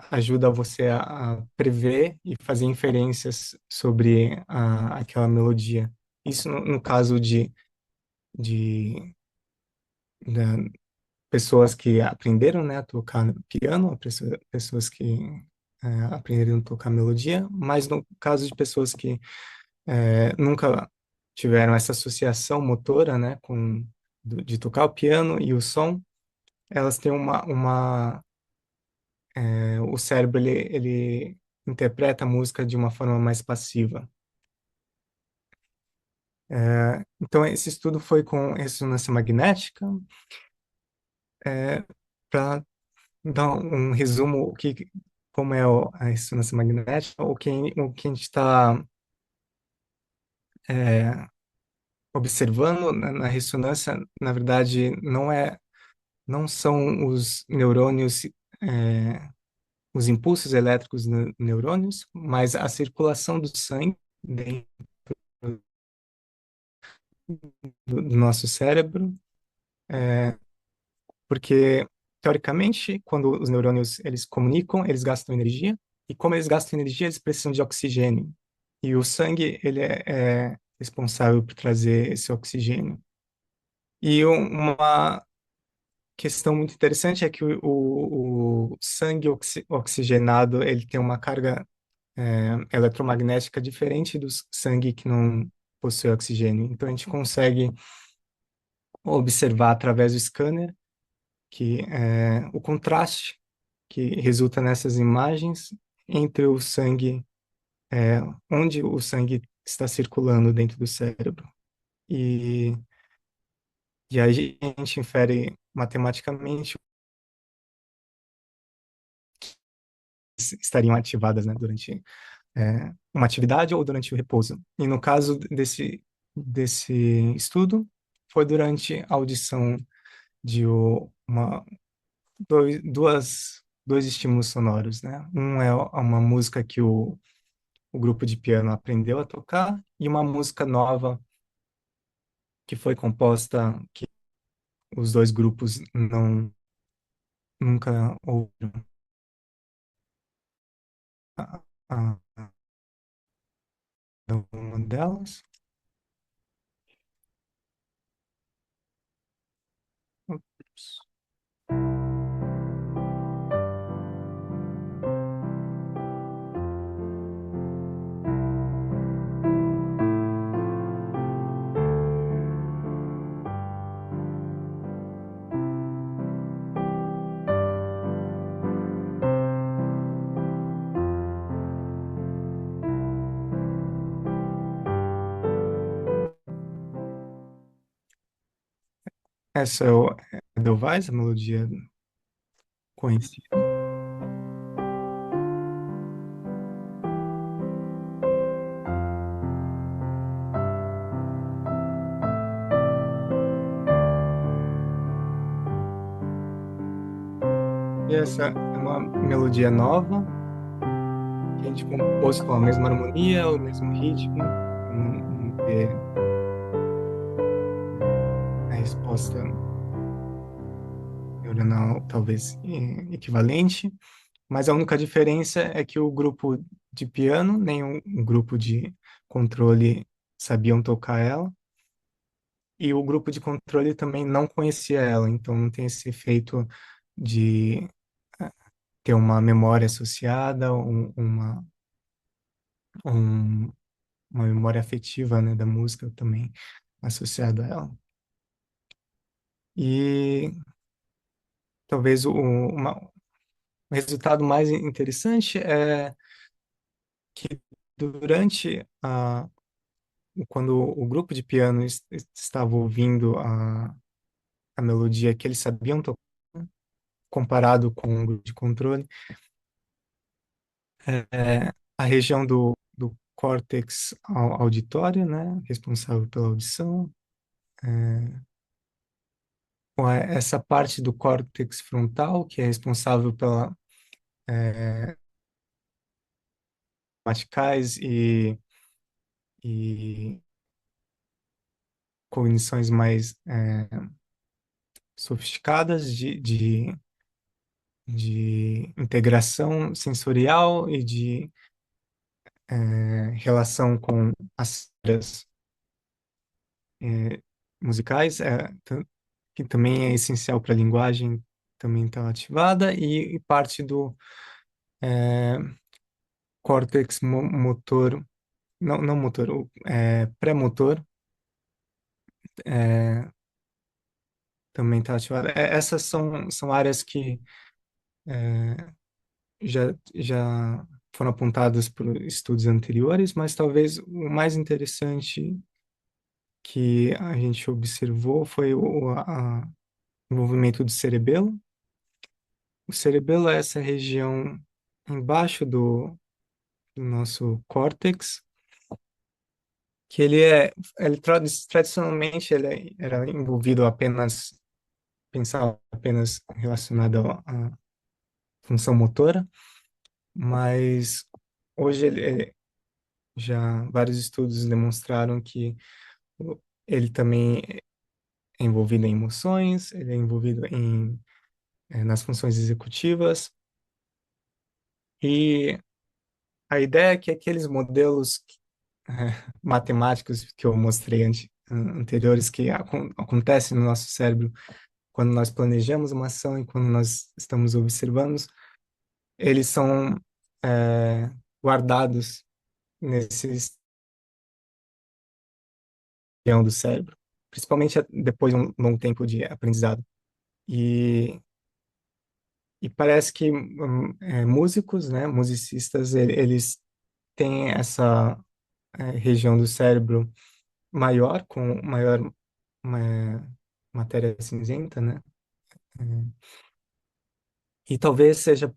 ajuda você a prever e fazer inferências sobre aquela melodia. Isso no caso de da, pessoas que aprenderam, né, a tocar piano, pessoas que aprenderam a tocar melodia, mas no caso de pessoas que nunca tiveram essa associação motora, né, de tocar o piano e o som, elas têm o cérebro ele interpreta a música de uma forma mais passiva. Então esse estudo foi com ressonância magnética, para dar um resumo como é a ressonância magnética, o que a gente está observando na ressonância, na verdade, não são os neurônios, os impulsos elétricos neurônios, mas a circulação do sangue dentro do nosso cérebro, porque, teoricamente, quando os neurônios eles comunicam, eles gastam energia, e como eles gastam energia, eles precisam de oxigênio. E o sangue, ele é responsável por trazer esse oxigênio. E uma questão muito interessante é que o sangue oxigenado, ele tem uma carga eletromagnética diferente do sangue que não possui oxigênio. Então, a gente consegue observar através do scanner que o contraste que resulta nessas imagens entre o sangue, onde o sangue está circulando dentro do cérebro. E, e aí a gente infere matematicamente se estariam ativadas, né, durante uma atividade ou durante o repouso. E no caso desse estudo, foi durante a audição de dois estímulos sonoros, né? Um é uma música que o grupo de piano aprendeu a tocar e uma música nova que foi composta que os dois grupos nunca ouviram a uma delas. Ups. Essa é o Edelweiss, a melodia conhecida. E essa é uma melodia nova que a gente compôs com a mesma harmonia, o mesmo ritmo, não ter a resposta neuronal talvez equivalente, mas a única diferença é que o grupo de piano, nem o grupo de controle sabiam tocar ela, e o grupo de controle também não conhecia ela, então não tem esse efeito de ter uma memória associada, um- uma memória afetiva, né, da música também associada a ela. E talvez o resultado mais interessante é que durante quando o grupo de piano estava ouvindo a melodia que eles sabiam tocar, comparado com o grupo de controle, a região do córtex auditório, né, responsável pela audição, essa parte do córtex frontal, que é responsável pela gramaticais e cognições mais sofisticadas de integração sensorial e de relação com as áreas musicais, que também é essencial para a linguagem, também está ativada, e parte do córtex motor, não motor, pré-motor, é, também está ativada. Essas são áreas que já foram apontadas por estudos anteriores, mas talvez o mais interessante que a gente observou foi o movimento do cerebelo. O cerebelo é essa região embaixo do nosso córtex, que tradicionalmente era envolvido apenas, pensava apenas relacionado à função motora, mas hoje já vários estudos demonstraram que ele também é envolvido em emoções, ele é envolvido nas funções executivas, e a ideia é que aqueles modelos matemáticos que eu mostrei anteriores que acontecem no nosso cérebro quando nós planejamos uma ação e quando nós estamos observando, eles são guardados nesse região do cérebro, principalmente depois de um longo tempo de aprendizado. E, e parece que músicos, né, musicistas, eles têm essa região do cérebro maior, com maior matéria cinzenta, né? E talvez seja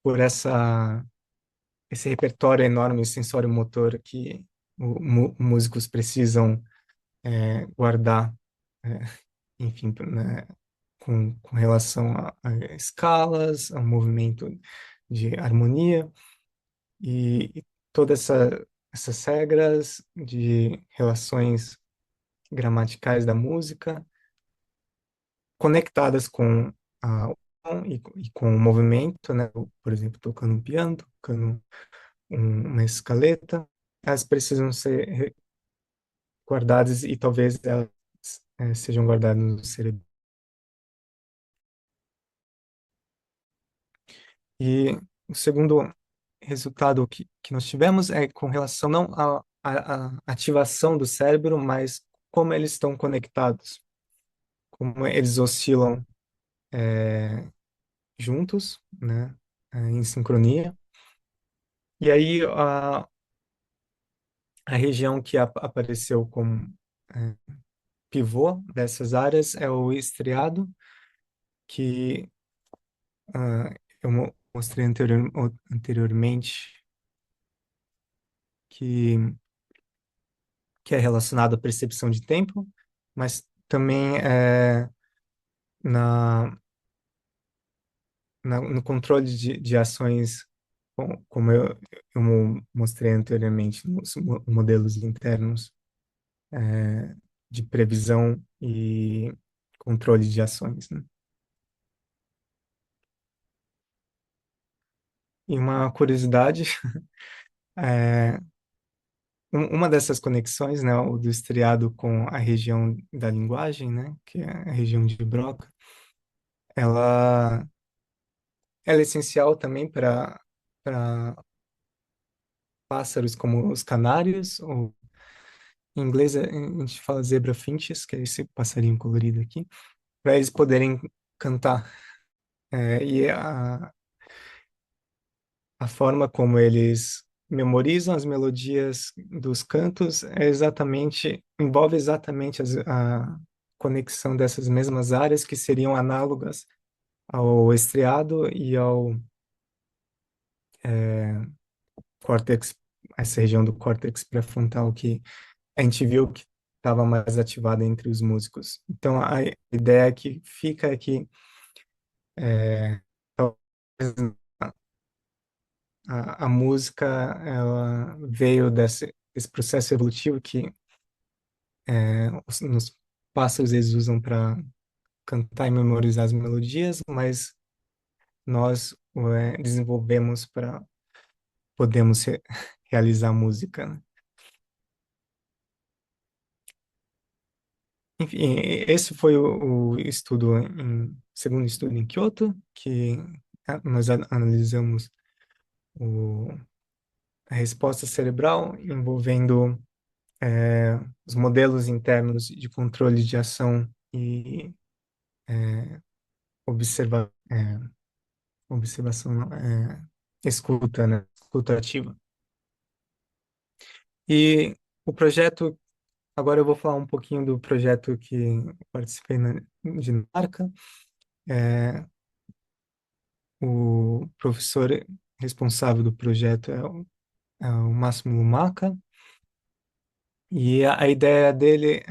por esse repertório enorme sensório-motor que músicos precisam guardar, é, enfim, né, com relação a escalas, ao movimento de harmonia e todas essas regras de relações gramaticais da música conectadas com o som e com o movimento, né? Por exemplo, tocando um piano, tocando uma escaleta, elas precisam ser guardadas e talvez elas sejam guardadas no cérebro. E o segundo resultado que nós tivemos é com relação não à ativação do cérebro, mas como eles estão conectados, como eles oscilam juntos, né, em sincronia. E aí a região que apareceu como é, pivô dessas áreas é o estriado, que eu mostrei anteriormente, que, que é relacionado à percepção de tempo, mas também na, no controle de ações, como eu mostrei anteriormente, nos modelos internos de previsão e controle de ações, né? E uma curiosidade, é, uma dessas conexões, né, o do estriado com a região da linguagem, né, que é a região de Broca, ela, ela é essencial também para pássaros como os canários, ou em inglês a gente fala zebra finches, que é esse passarinho colorido aqui, para eles poderem cantar. E a forma como eles memorizam as melodias dos cantos, envolve exatamente a conexão dessas mesmas áreas que seriam análogas ao estriado e ao córtex, essa região do córtex pré-frontal que a gente viu que estava mais ativada entre os músicos. Então, a ideia que fica é que talvez a música ela veio desse processo evolutivo que nos pássaros eles usam para cantar e memorizar as melodias, mas nós desenvolvemos para podermos realizar música, né? Enfim, esse foi o estudo segundo estudo em Kyoto, que nós analisamos a resposta cerebral envolvendo os modelos internos de controle de ação e observa, observação, escuta, né? Escuta ativa. E o projeto, agora eu vou falar um pouquinho do projeto que eu participei na Dinamarca. O professor responsável do projeto é o Máximo Lumaca, e a ideia dele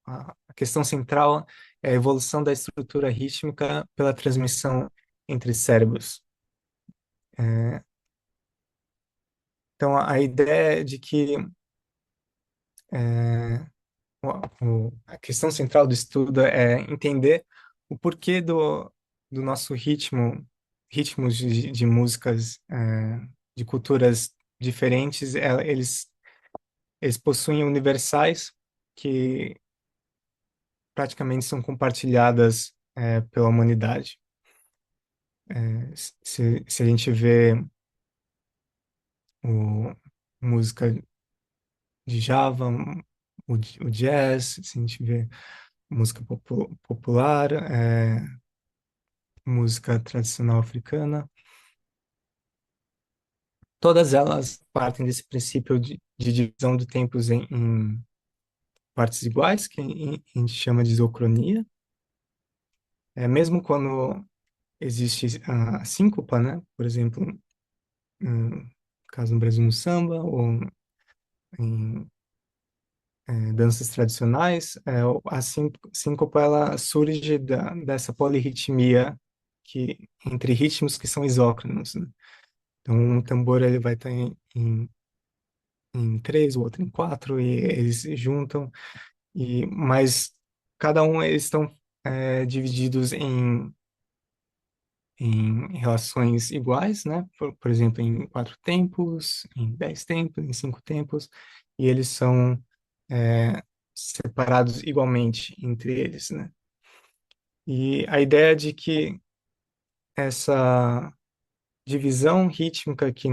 a questão central é a evolução da estrutura rítmica pela transmissão entre cérebros. Então, a ideia é de que é, a questão central do estudo é entender o porquê do nosso ritmos de músicas de culturas diferentes, eles possuem universais que praticamente são compartilhadas pela humanidade. Se a gente vê música de Java, o jazz, se a gente vê música popular, música tradicional africana, todas elas partem desse princípio de divisão de tempos em partes iguais, que a gente chama de isocronia. Mesmo quando existe a síncopa, né? Por exemplo, no caso no Brasil no samba, ou em danças tradicionais, a síncopa ela surge dessa polirritmia entre ritmos que são isócronos, né? Então, um tambor ele vai estar em três, o outro em quatro, e eles se juntam, mas cada um eles estão divididos em relações iguais, né? Por exemplo, em quatro tempos, em 10 tempos, em 5 tempos, e eles são separados igualmente entre eles, né? E a ideia de que essa divisão rítmica que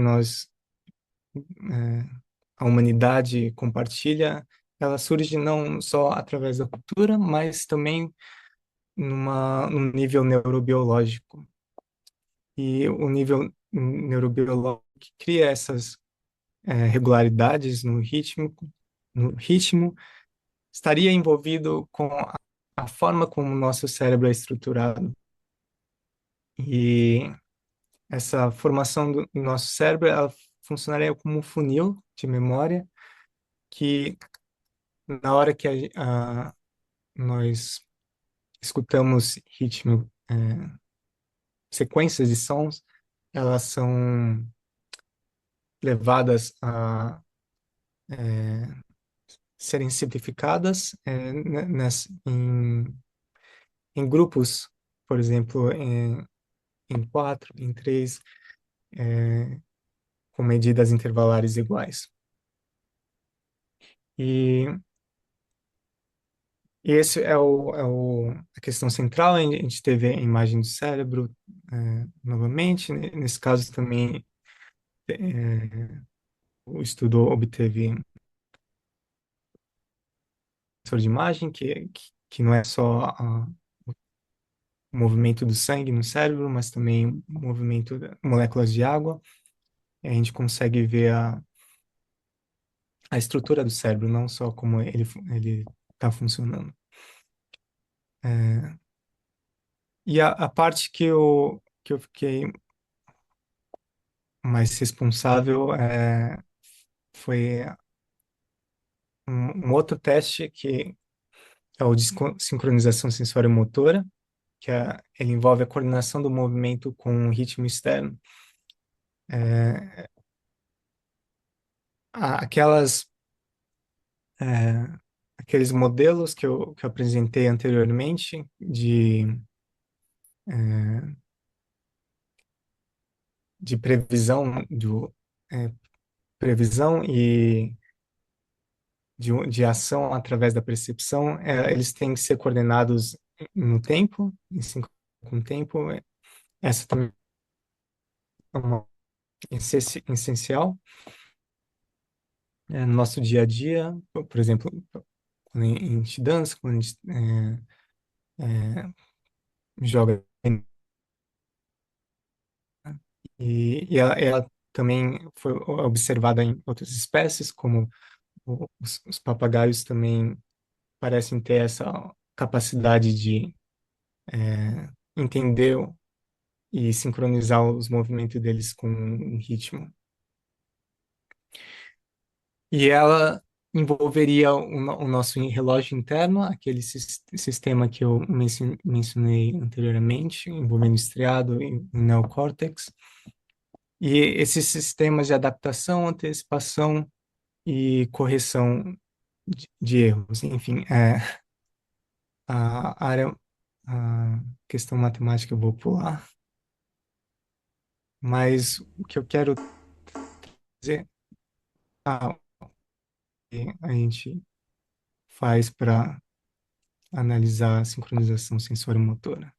a humanidade compartilha, ela surge não só através da cultura, mas também num nível neurobiológico. E o nível neurobiológico que cria essas regularidades no ritmo, estaria envolvido com a forma como o nosso cérebro é estruturado. E essa formação do nosso cérebro, ela funcionaria como um funil de memória que, na hora que nós escutamos sequências de sons, elas são levadas a serem simplificadas em grupos, por exemplo, em quatro, em três, com medidas intervalares iguais. E esse a questão central. A gente teve a imagem do cérebro novamente. Nesse caso também, o estudo obteve sensor de imagem, que não é só o movimento do sangue no cérebro, mas também o movimento de moléculas de água. e a gente consegue ver a estrutura do cérebro, não só como ele está funcionando. É, e a parte que eu fiquei mais responsável foi um outro teste que é o de sincronização sensório-motora, ele envolve a coordenação do movimento com o ritmo externo. É, aquelas é, aqueles modelos que eu apresentei anteriormente é, de é, previsão e de ação através da percepção, eles têm que ser coordenados no tempo, com o tempo. Essa também é uma essencial no nosso dia a dia. Por exemplo, quando a gente dança, quando a gente joga. E ela também foi observada em outras espécies, como os papagaios também parecem ter essa capacidade de entender e sincronizar os movimentos deles com um ritmo. E ela envolveria o nosso relógio interno, aquele sistema que eu mencionei anteriormente, envolvendo estriado e o neocórtex. E esses sistemas de adaptação, antecipação e correção de erros. Enfim, a área, a questão matemática eu vou pular, mas o que eu quero dizer, o que a gente faz para analisar a sincronização sensório-motora.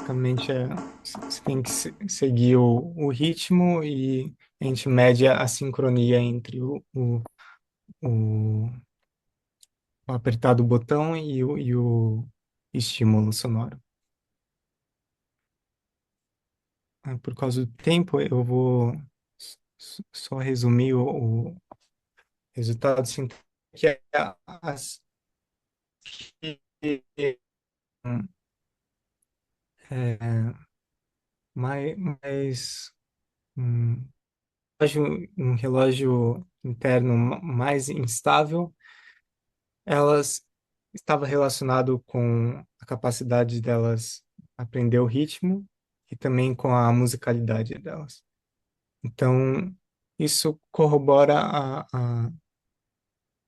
Basicamente, você tem que seguir o ritmo e a gente mede a sincronia entre o, o apertar do botão e o estímulo sonoro. Por causa do tempo, eu vou só resumir o resultado sintético, que é as, é, mais um, um relógio interno mais instável, elas estava relacionado com a capacidade delas aprender o ritmo e também com a musicalidade delas. Então, isso corrobora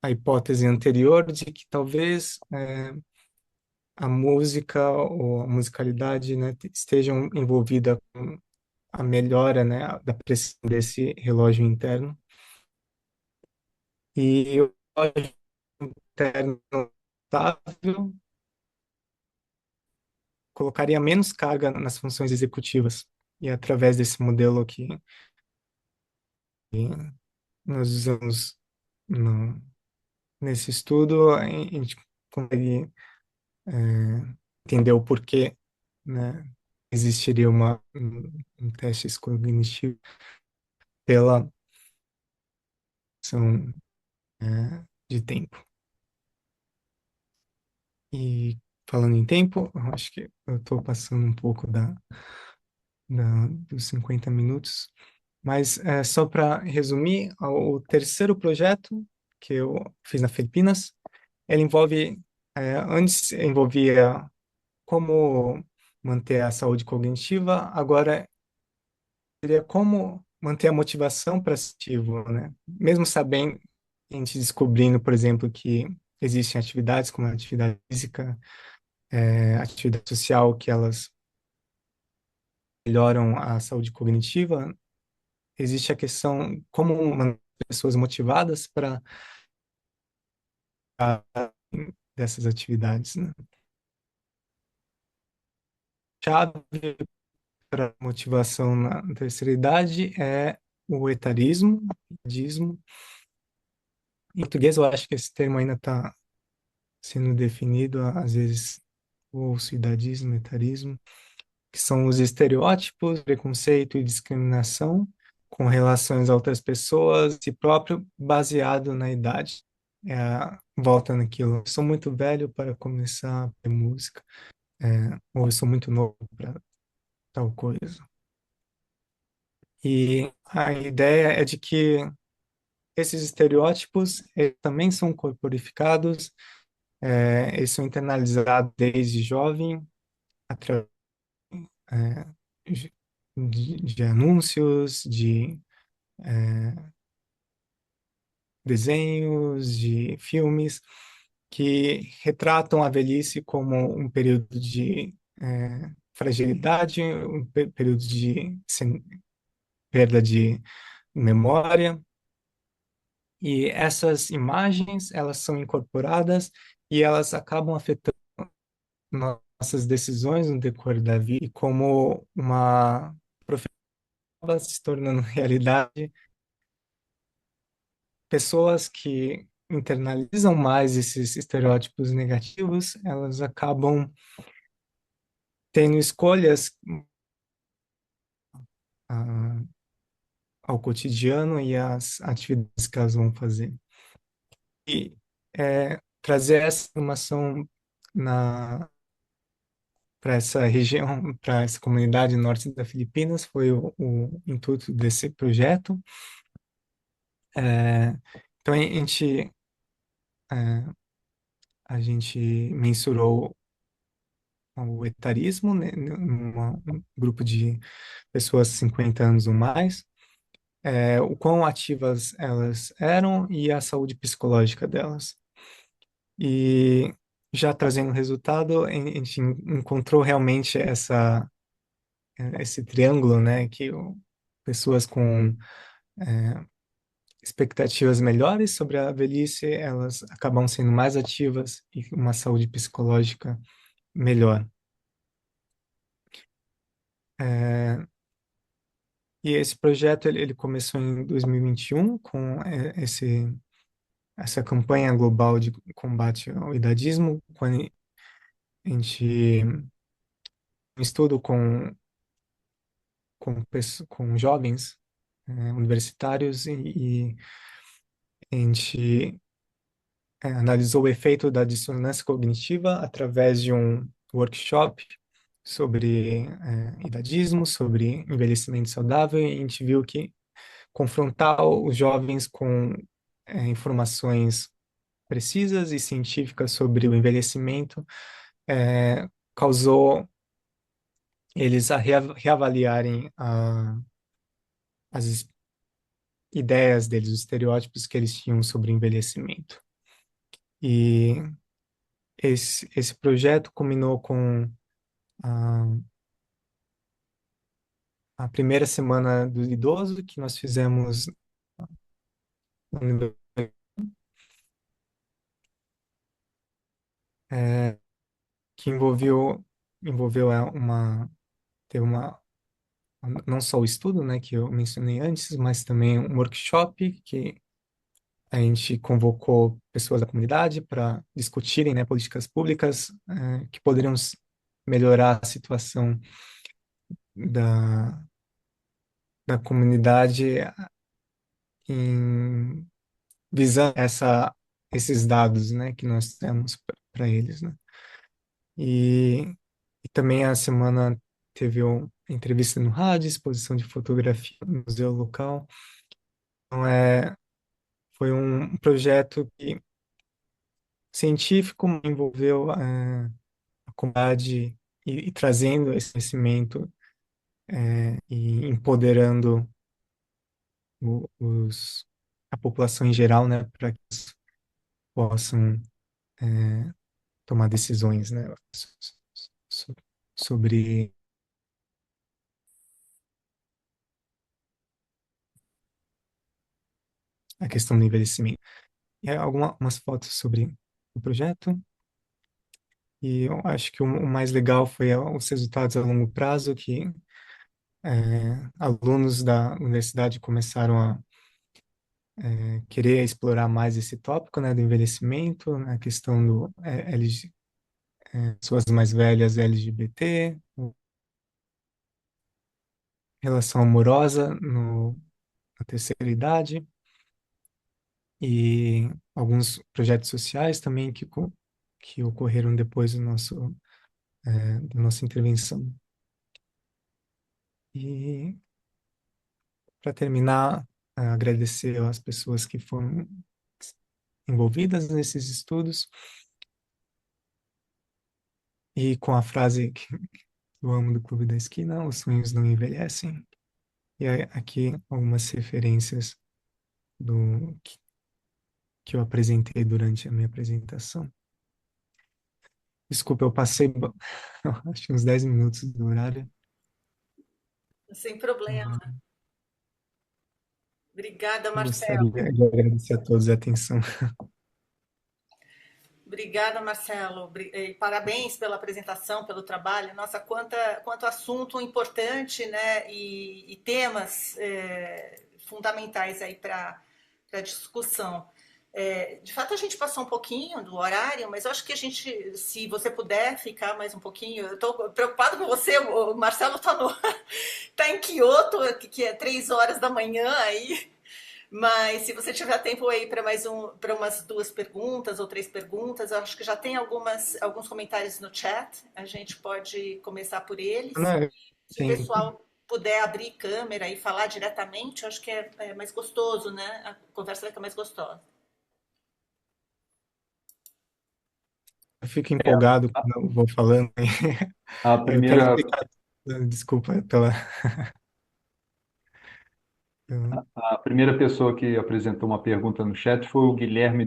a hipótese anterior de que talvez a música ou a musicalidade, né, estejam envolvida com a melhora, né, da precisão desse relógio interno. E o relógio interno estável colocaria menos carga nas funções executivas. E através desse modelo que nós usamos nesse estudo, a gente consegue entender o porquê, né, existiria um teste cognitivo pela ação de tempo. E falando em tempo, eu acho que eu estou passando um pouco dos 50 minutos, mas só para resumir, o terceiro projeto que eu fiz na Filipinas, ele antes envolvia como manter a saúde cognitiva, agora seria como manter a motivação para ativo, né? Mesmo sabendo, a gente descobrindo, por exemplo, que existem atividades como a atividade física, atividade social, que elas melhoram a saúde cognitiva, existe a questão como manter pessoas motivadas para dessas atividades, né? Chave para motivação na terceira idade é o etarismo, idadismo. Em português, eu acho que esse termo ainda está sendo definido, às vezes, ou idadismo, etarismo, que são os estereótipos, preconceito e discriminação com relações a outras pessoas, si próprio, baseado na idade. Volta naquilo, eu sou muito velho para começar a ter música, ou eu sou muito novo para tal coisa. E a ideia é de que esses estereótipos também são corporificados, eles são internalizados desde jovem, através é, de anúncios, de desenhos, de filmes, que retratam a velhice como um período de fragilidade, um período de perda de memória. E essas imagens, elas são incorporadas e elas acabam afetando nossas decisões no decorrer da vida, e como uma profissão se tornando realidade, pessoas que internalizam mais esses estereótipos negativos, elas acabam tendo escolhas ah, ao cotidiano e às atividades que elas vão fazer. E trazer essa informação para essa região, para essa comunidade norte da Filipinas, foi o intuito desse projeto. Então é, a gente mensurou o etarismo, né, um grupo de pessoas 50 anos ou mais, o quão ativas elas eram e a saúde psicológica delas. E já trazendo resultado, a gente encontrou realmente esse triângulo, né, que pessoas com expectativas melhores sobre a velhice, elas acabam sendo mais ativas e uma saúde psicológica melhor. E esse projeto ele começou em 2021 com essa campanha global de combate ao idadismo, quando a gente um estudo com jovens universitários e a gente analisou o efeito da dissonância cognitiva através de um workshop sobre idadismo, sobre envelhecimento saudável, e a gente viu que confrontar os jovens com informações precisas e científicas sobre o envelhecimento causou eles a reavaliarem as ideias deles, os estereótipos que eles tinham sobre envelhecimento. E esse projeto culminou com a, a primeira semana do idoso que nós fizemos na universidade, que envolveu ter uma não só o estudo, né, que eu mencionei antes, mas também um workshop que a gente convocou pessoas da comunidade para discutirem, né, políticas públicas que poderiam melhorar a situação da, da comunidade em visando esses dados, né, que nós temos para eles, né? E, e também a semana teve uma entrevista no rádio, exposição de fotografia no museu local. Então, foi um projeto científico que envolveu a comunidade e trazendo esse conhecimento e empoderando a população em geral, né, para que eles possam tomar decisões, né, so- sobre a questão do envelhecimento. E aí, algumas fotos sobre o projeto. E eu acho que o mais legal foi os resultados a longo prazo, que alunos da universidade começaram a querer explorar mais esse tópico, né, do envelhecimento, a questão do pessoas mais velhas LGBT, relação amorosa na terceira idade e alguns projetos sociais também que ocorreram depois da nossa intervenção. E, para terminar, agradecer às pessoas que foram envolvidas nesses estudos e com a frase que eu amo do Clube da Esquina, os sonhos não envelhecem. E aqui algumas referências que eu apresentei durante a minha apresentação. Desculpa, eu passei acho que uns 10 minutos do horário. Sem problema. Obrigada, Marcelo. Gostaria de agradecer a todos a atenção. Obrigada, Marcelo. E parabéns pela apresentação, pelo trabalho. Nossa, quanto assunto importante, né? E temas fundamentais aí para a discussão. De fato, a gente passou um pouquinho do horário, mas eu acho que a gente, se você puder ficar mais um pouquinho, eu estou preocupado com você, o Marcelo tá em Kyoto, que é 3 horas da manhã aí. Mas se você tiver tempo aí para umas 2 perguntas ou 3 perguntas, eu acho que já tem alguns comentários no chat. A gente pode começar por eles. Não, Se o sim, pessoal puder abrir câmera e falar diretamente, eu acho que é mais gostoso, né? A conversa vai ficar mais gostosa. eu fico É, empolgado quando eu vou falando. a Eu quero primeira, explicar, desculpa a primeira pessoa que apresentou uma pergunta no chat foi o Guilherme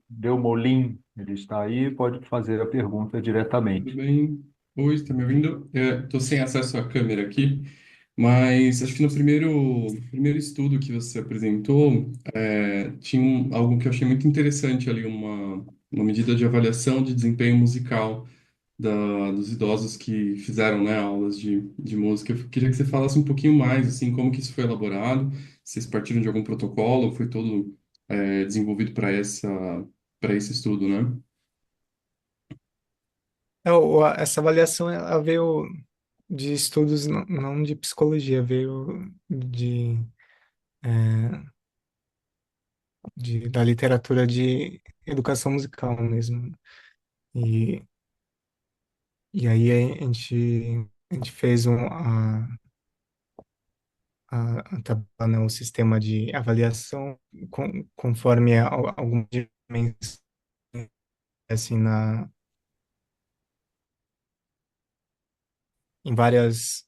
Delmolin. Ele está aí, pode fazer a pergunta Tudo diretamente. bem? Oi, está me ouvindo? Estou sem acesso à câmera aqui, mas acho que no primeiro estudo que você apresentou, tinha algo que eu achei muito interessante ali, uma medida de avaliação de desempenho musical dos idosos que fizeram, né, aulas de música. Eu queria que você falasse um pouquinho mais, assim, como que isso foi elaborado, se vocês partiram de algum protocolo, ou foi todo desenvolvido para esse estudo, né? essa avaliação ela veio de estudos não de psicologia, veio da literatura de educação musical mesmo. E, e aí a gente fez a tabela, né, o sistema de avaliação conforme algumas dimensões assim, em vários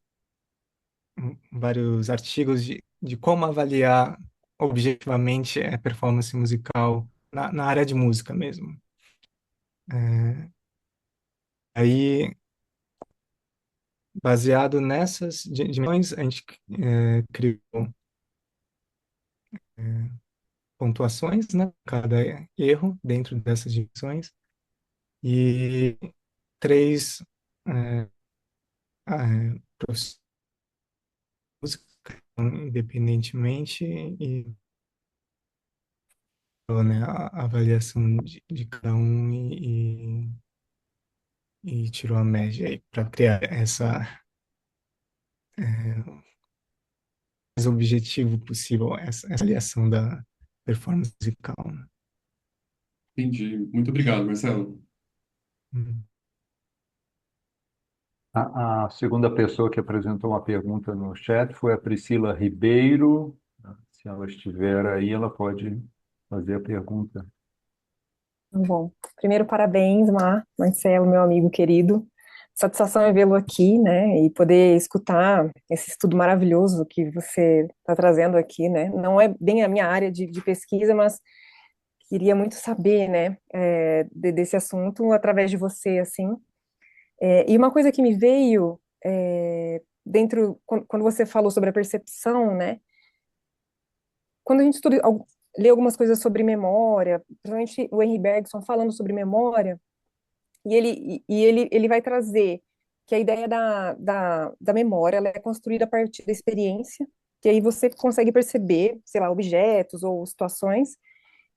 artigos de como avaliar objetivamente a performance musical na área de música mesmo. Aí, baseado nessas dimensões, a gente criou pontuações, né, cada erro dentro dessas dimensões e 3 é, professores independentemente e né, a avaliação de cada um e tirou a média aí para criar mais objetivo possível essa avaliação da performance musical, né? Entendi. Muito obrigado, Marcelo. Hum. A segunda pessoa que apresentou uma pergunta no chat foi a Priscila Ribeiro. Se ela estiver aí, ela pode fazer a pergunta. Bom, primeiro, parabéns, Marcelo, meu amigo querido. Satisfação é vê-lo aqui, né, e poder escutar esse estudo maravilhoso que você está trazendo aqui, né. Não é bem a minha área de pesquisa, mas queria muito saber, né, desse assunto através de você, assim. E uma coisa que me veio quando você falou sobre a percepção, né, quando a gente lê algumas coisas sobre memória, principalmente o Henry Bergson falando sobre memória, e ele vai trazer que a ideia da memória ela é construída a partir da experiência, que aí você consegue perceber, sei lá, objetos ou situações,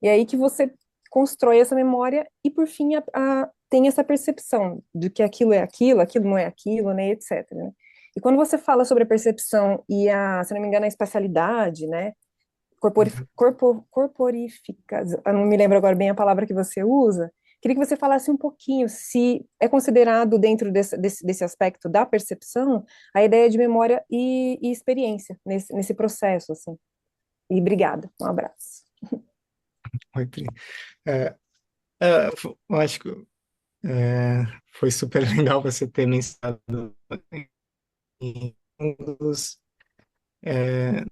e aí que você constrói essa memória e, por fim, tem essa percepção de que aquilo é aquilo, aquilo não é aquilo, né, etc. Né? E quando você fala sobre a percepção e se não me engano, a espacialidade, né, Uhum. corporifica, eu não me lembro agora bem a palavra que você usa, queria que você falasse um pouquinho se é considerado dentro desse aspecto da percepção a ideia de memória e experiência nesse processo, assim. E obrigada, um abraço. Oi, Pri. É, eu acho que foi super legal você ter mencionado em um dos.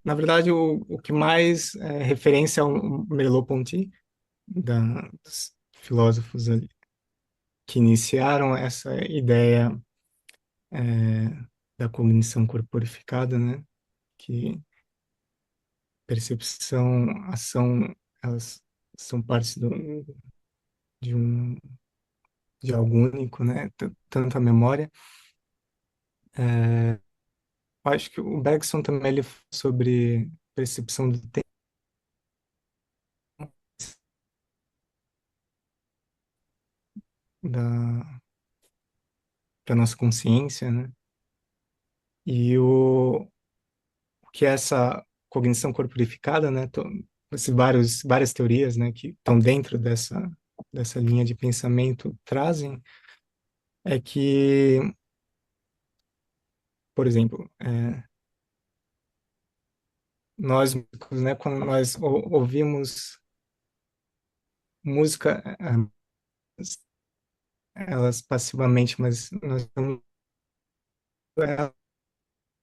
Na verdade, o que mais é referência ao Merleau-Ponty, dos filósofos ali, que iniciaram essa ideia é, da cognição corporificada, né? Que percepção, ação, elas são partes de um de algo único, né? Tanto a memória. Eu acho que o Bergson também ele fala sobre percepção do tempo da, da nossa consciência, né? E o que é essa cognição corporificada, né? Várias teorias, né, que estão dentro dessa linha de pensamento trazem é que, por exemplo, nós, músicos, né, quando nós ouvimos música, elas passivamente, mas nós temos a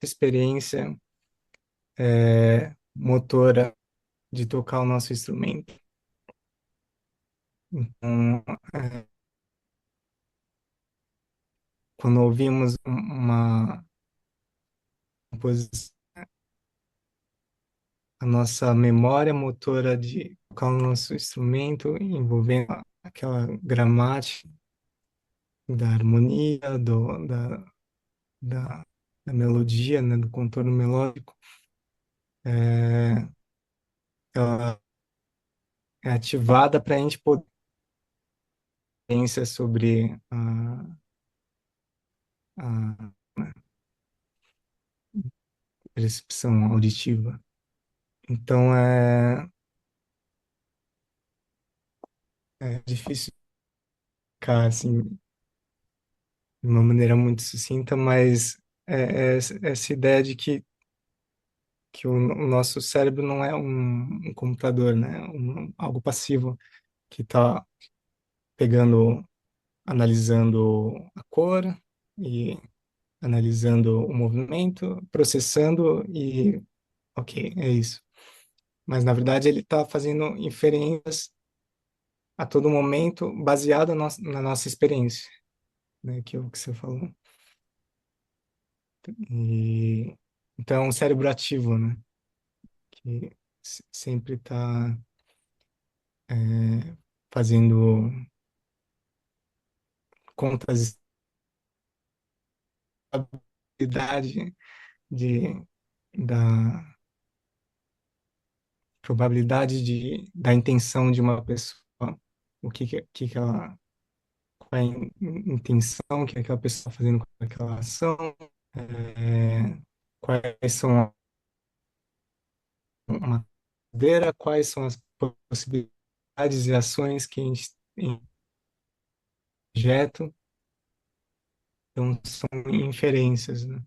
experiência motora de tocar o nosso instrumento. Então, quando ouvimos uma composição, a nossa memória motora de tocar o nosso instrumento, envolvendo aquela gramática da harmonia, da, da melodia, né, do contorno melódico, é, ela é ativada para a gente poder pensar sobre a percepção auditiva. Então, é difícil ficar assim, de uma maneira muito sucinta, mas essa ideia de que o nosso cérebro não é um computador, né? Algo passivo que está pegando, analisando a cor e analisando o movimento, processando e, ok, é isso. Mas, na verdade, ele está fazendo inferências a todo momento baseado na nossa experiência, né? Que é o que você falou. E, então, é um cérebro ativo, né? Que sempre está fazendo contas de probabilidade de, da da intenção de uma pessoa, que ela, qual é a intenção que aquela pessoa está fazendo com aquela ação, quais são uma cadeira, quais são as possibilidades e ações que a gente injeta. Então, são inferências, né,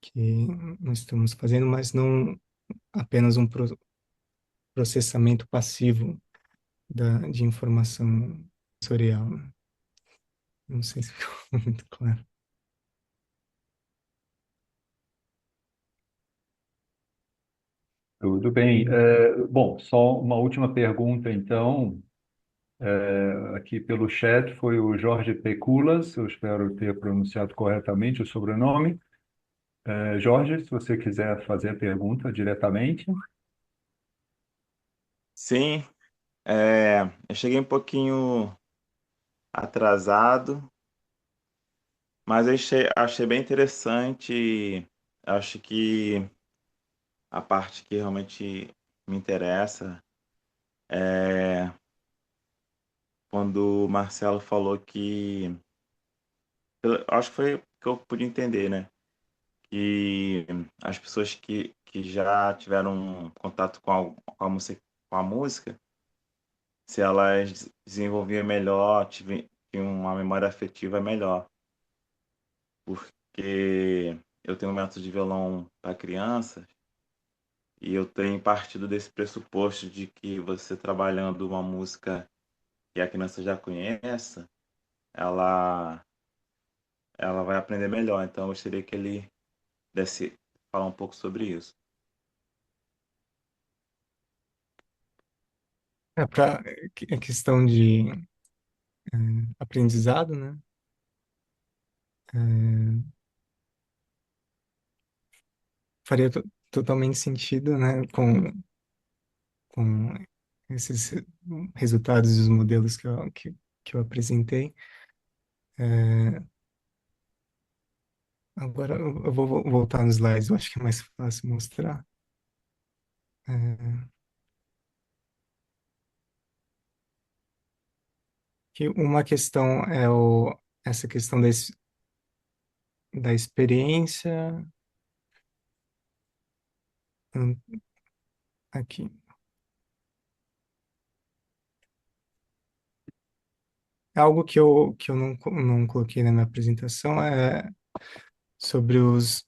que nós estamos fazendo, mas não apenas um processamento passivo de informação sensorial, né? Não sei se ficou muito claro. Tudo bem. Bom, só uma última pergunta, então. Aqui pelo chat foi o Jorge Peculas, eu espero ter pronunciado corretamente o sobrenome. Jorge, se você quiser fazer a pergunta diretamente. Sim, eu cheguei um pouquinho atrasado, Mas achei bem interessante. Acho que a parte que realmente me interessa é quando o Marcelo falou que, acho que foi o que eu pude entender, né? Que as pessoas que já tiveram contato com a música, se elas desenvolviam melhor, tinham uma memória afetiva melhor. Porque eu tenho um método de violão para crianças e eu tenho partido desse pressuposto de que você trabalhando uma música que a criança já conhece, ela, ela vai aprender melhor. Então eu gostaria que ele desse falar um pouco sobre isso. Para a questão de aprendizado, né? É, faria totalmente sentido, né? Com esses resultados e os modelos que eu apresentei. É, agora eu vou voltar nos slides, eu acho que é mais fácil mostrar. É, que uma questão é essa questão da experiência. hum, Aqui. Algo que eu não coloquei na minha apresentação é sobre os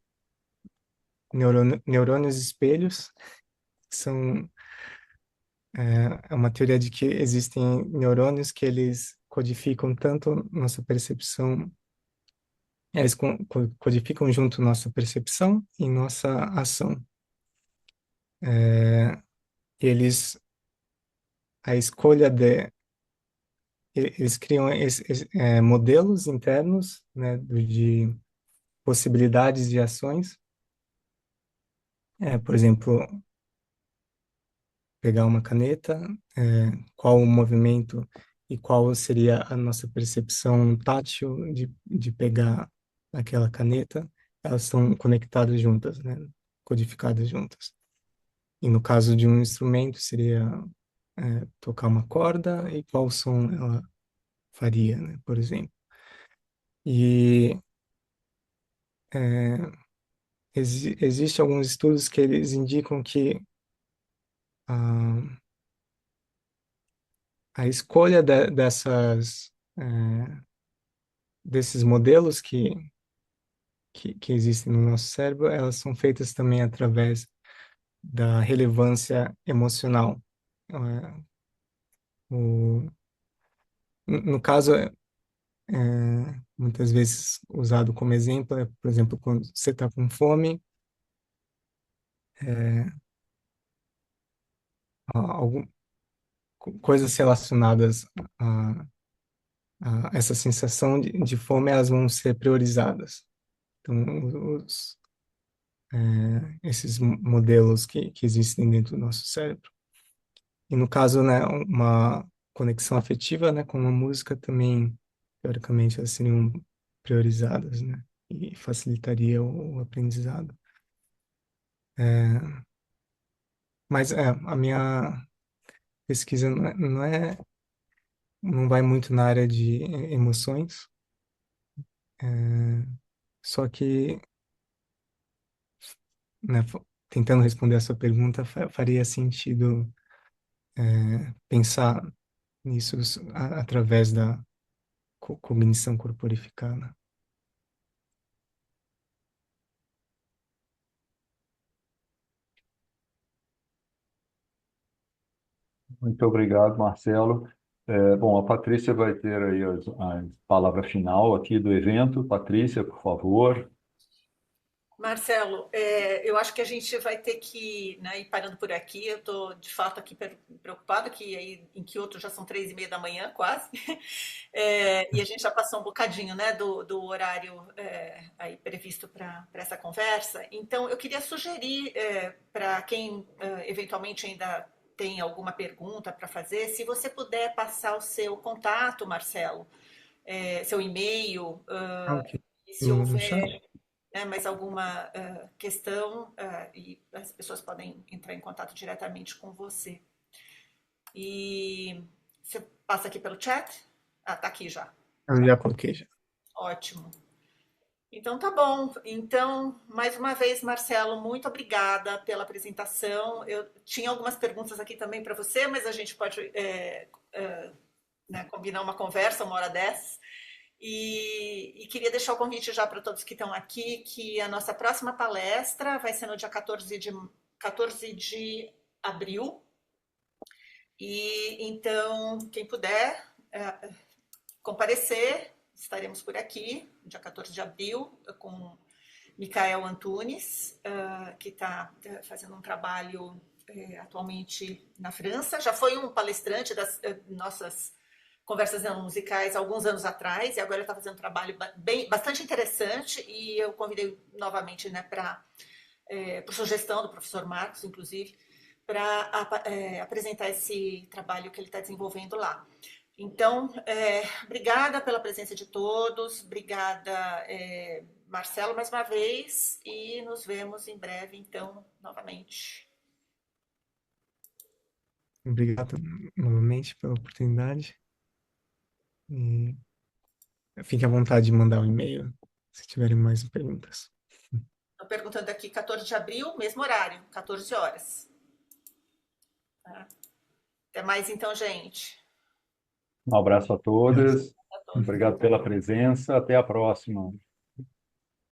neurônios espelhos, que são é uma teoria de que existem neurônios que eles codificam tanto nossa percepção, eles codificam junto nossa percepção e nossa ação. É, eles, a escolha eles criam modelos internos, né, de possibilidades de ações. Por exemplo, pegar uma caneta, qual o movimento e qual seria a nossa percepção tátil de pegar aquela caneta, elas estão conectadas juntas, né? Codificadas juntas. E no caso de um instrumento, seria tocar uma corda e qual som ela faria, né? Por exemplo. E existem alguns estudos que eles indicam que a, a escolha desses modelos que existem no nosso cérebro, elas são feitas também através da relevância emocional. É, no caso, muitas vezes usado como exemplo, por exemplo, quando você está com fome, é, algum, coisas relacionadas a, a essa sensação de fome, elas vão ser priorizadas. Então, esses modelos que existem dentro do nosso cérebro. E no caso, né, uma conexão afetiva, né, com uma música também, teoricamente, elas seriam priorizadas, né, e facilitaria o aprendizado. Mas a minha pesquisa não vai muito na área de emoções, só que, né, tentando responder a sua pergunta, faria sentido pensar nisso através da cognição corporificada. Muito obrigado, Marcelo. Bom, a Patrícia vai ter aí a palavra final aqui do evento. Patrícia, por favor. Marcelo, eu acho que a gente vai ter que, né, ir parando por aqui. Eu estou, de fato, aqui preocupada, que aí em Kyoto já são 3:30 da manhã, quase. E a gente já passou um bocadinho, né, do horário aí previsto para essa conversa. Então, eu queria sugerir para quem eventualmente ainda tem alguma pergunta para fazer, se você puder passar o seu contato, Marcelo, seu e-mail, Ah, ok. E se no chat. houver, né, mais alguma questão, e as pessoas podem entrar em contato diretamente com você. E você passa aqui pelo chat? Ah, tá aqui já. Eu já coloquei já. Ótimo. Então tá bom. Então, mais uma vez, Marcelo, muito obrigada pela apresentação. Eu tinha algumas perguntas aqui também para você, mas a gente pode né, combinar uma conversa, 1h10. E queria deixar o convite já para todos que estão aqui, que a nossa próxima palestra vai ser no dia 14 de abril. E então, quem puder comparecer, estaremos por aqui, dia 14 de abril, com Micael Antunes, que está fazendo um trabalho atualmente na França. Já foi um palestrante das nossas conversas musicais alguns anos atrás, e agora ele está fazendo um trabalho bastante interessante, e eu convidei novamente, né, por sugestão do professor Marcos, inclusive, para apresentar esse trabalho que ele está desenvolvendo lá. Então, obrigada pela presença de todos, obrigada, Marcelo, mais uma vez, e nos vemos em breve, então, novamente. Obrigado novamente pela oportunidade. E fique à vontade de mandar um e-mail se tiverem mais perguntas. Estou perguntando aqui, 14 de abril, mesmo horário, 14 horas. Tá? Até mais, então, gente. Um abraço a todas. A todos. Obrigado pela presença. Até a próxima.